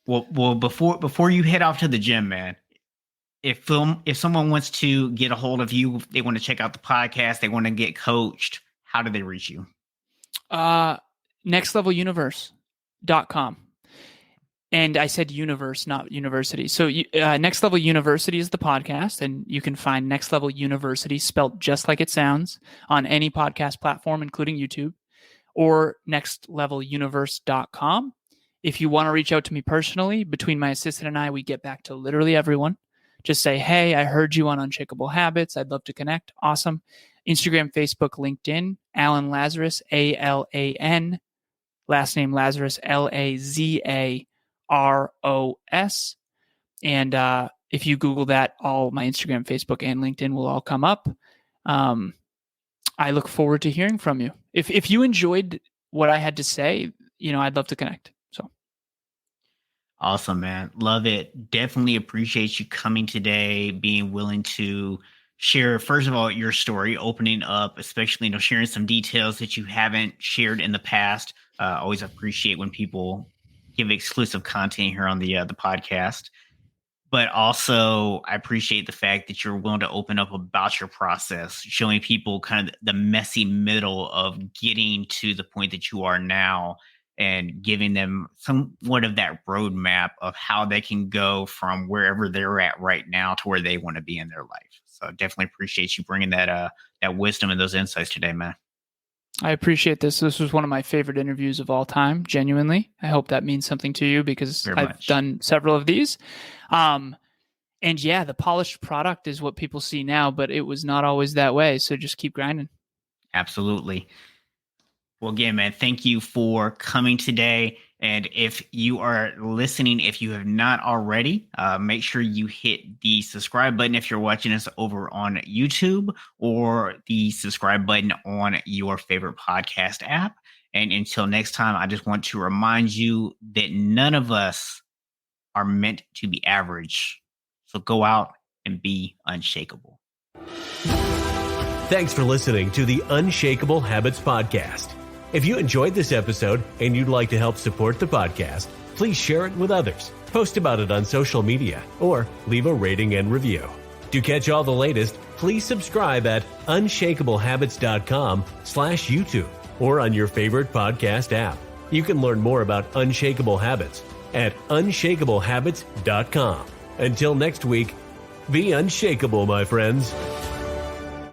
Well, before you head off to the gym, man, if someone wants to get a hold of you, they want to check out the podcast, they want to get coached, how do they reach you? Nextleveluniverse.com. And I said universe, not university. So Next Level University is the podcast, and you can find Next Level University spelled just like it sounds on any podcast platform, including YouTube, or nextleveluniverse.com. If you want to reach out to me personally, between my assistant and I, we get back to literally everyone. Just say, hey, I heard you on Unshakable Habits. I'd love to connect. Awesome. Instagram, Facebook, LinkedIn, Alan Lazaros, ALAN, last name Lazarus, LAZAROS. And if you Google that, all my Instagram, Facebook, and LinkedIn will all come up. I look forward to hearing from you. If you enjoyed what I had to say, I'd love to connect. So awesome, man. Love it. Definitely appreciate you coming today, being willing to share, first of all, your story, opening up, especially, sharing some details that you haven't shared in the past. Always appreciate when people give exclusive content here on the podcast. But also, I appreciate the fact that you're willing to open up about your process, showing people kind of the messy middle of getting to the point that you are now, and giving them somewhat of that roadmap of how they can go from wherever they're at right now to where they want to be in their life. So definitely appreciate you bringing that wisdom and those insights today, man. I appreciate this. This was one of my favorite interviews of all time, genuinely. I hope that means something to you, because I've done several of these. And yeah, the polished product is what people see now, but it was not always that way. So just keep grinding. Absolutely. Well, again, man, thank you for coming today. And if you are listening, if you have not already, make sure you hit the subscribe button if you're watching us over on YouTube, or the subscribe button on your favorite podcast app. And until next time, I just want to remind you that none of us are meant to be average. So go out and be unshakable. Thanks for listening to the Unshakable Habits Podcast. If you enjoyed this episode and you'd like to help support the podcast, please share it with others, post about it on social media, or leave a rating and review. To catch all the latest, please subscribe at unshakablehabits.com/YouTube or on your favorite podcast app. You can learn more about Unshakable Habits at unshakablehabits.com. Until next week, be unshakable, my friends.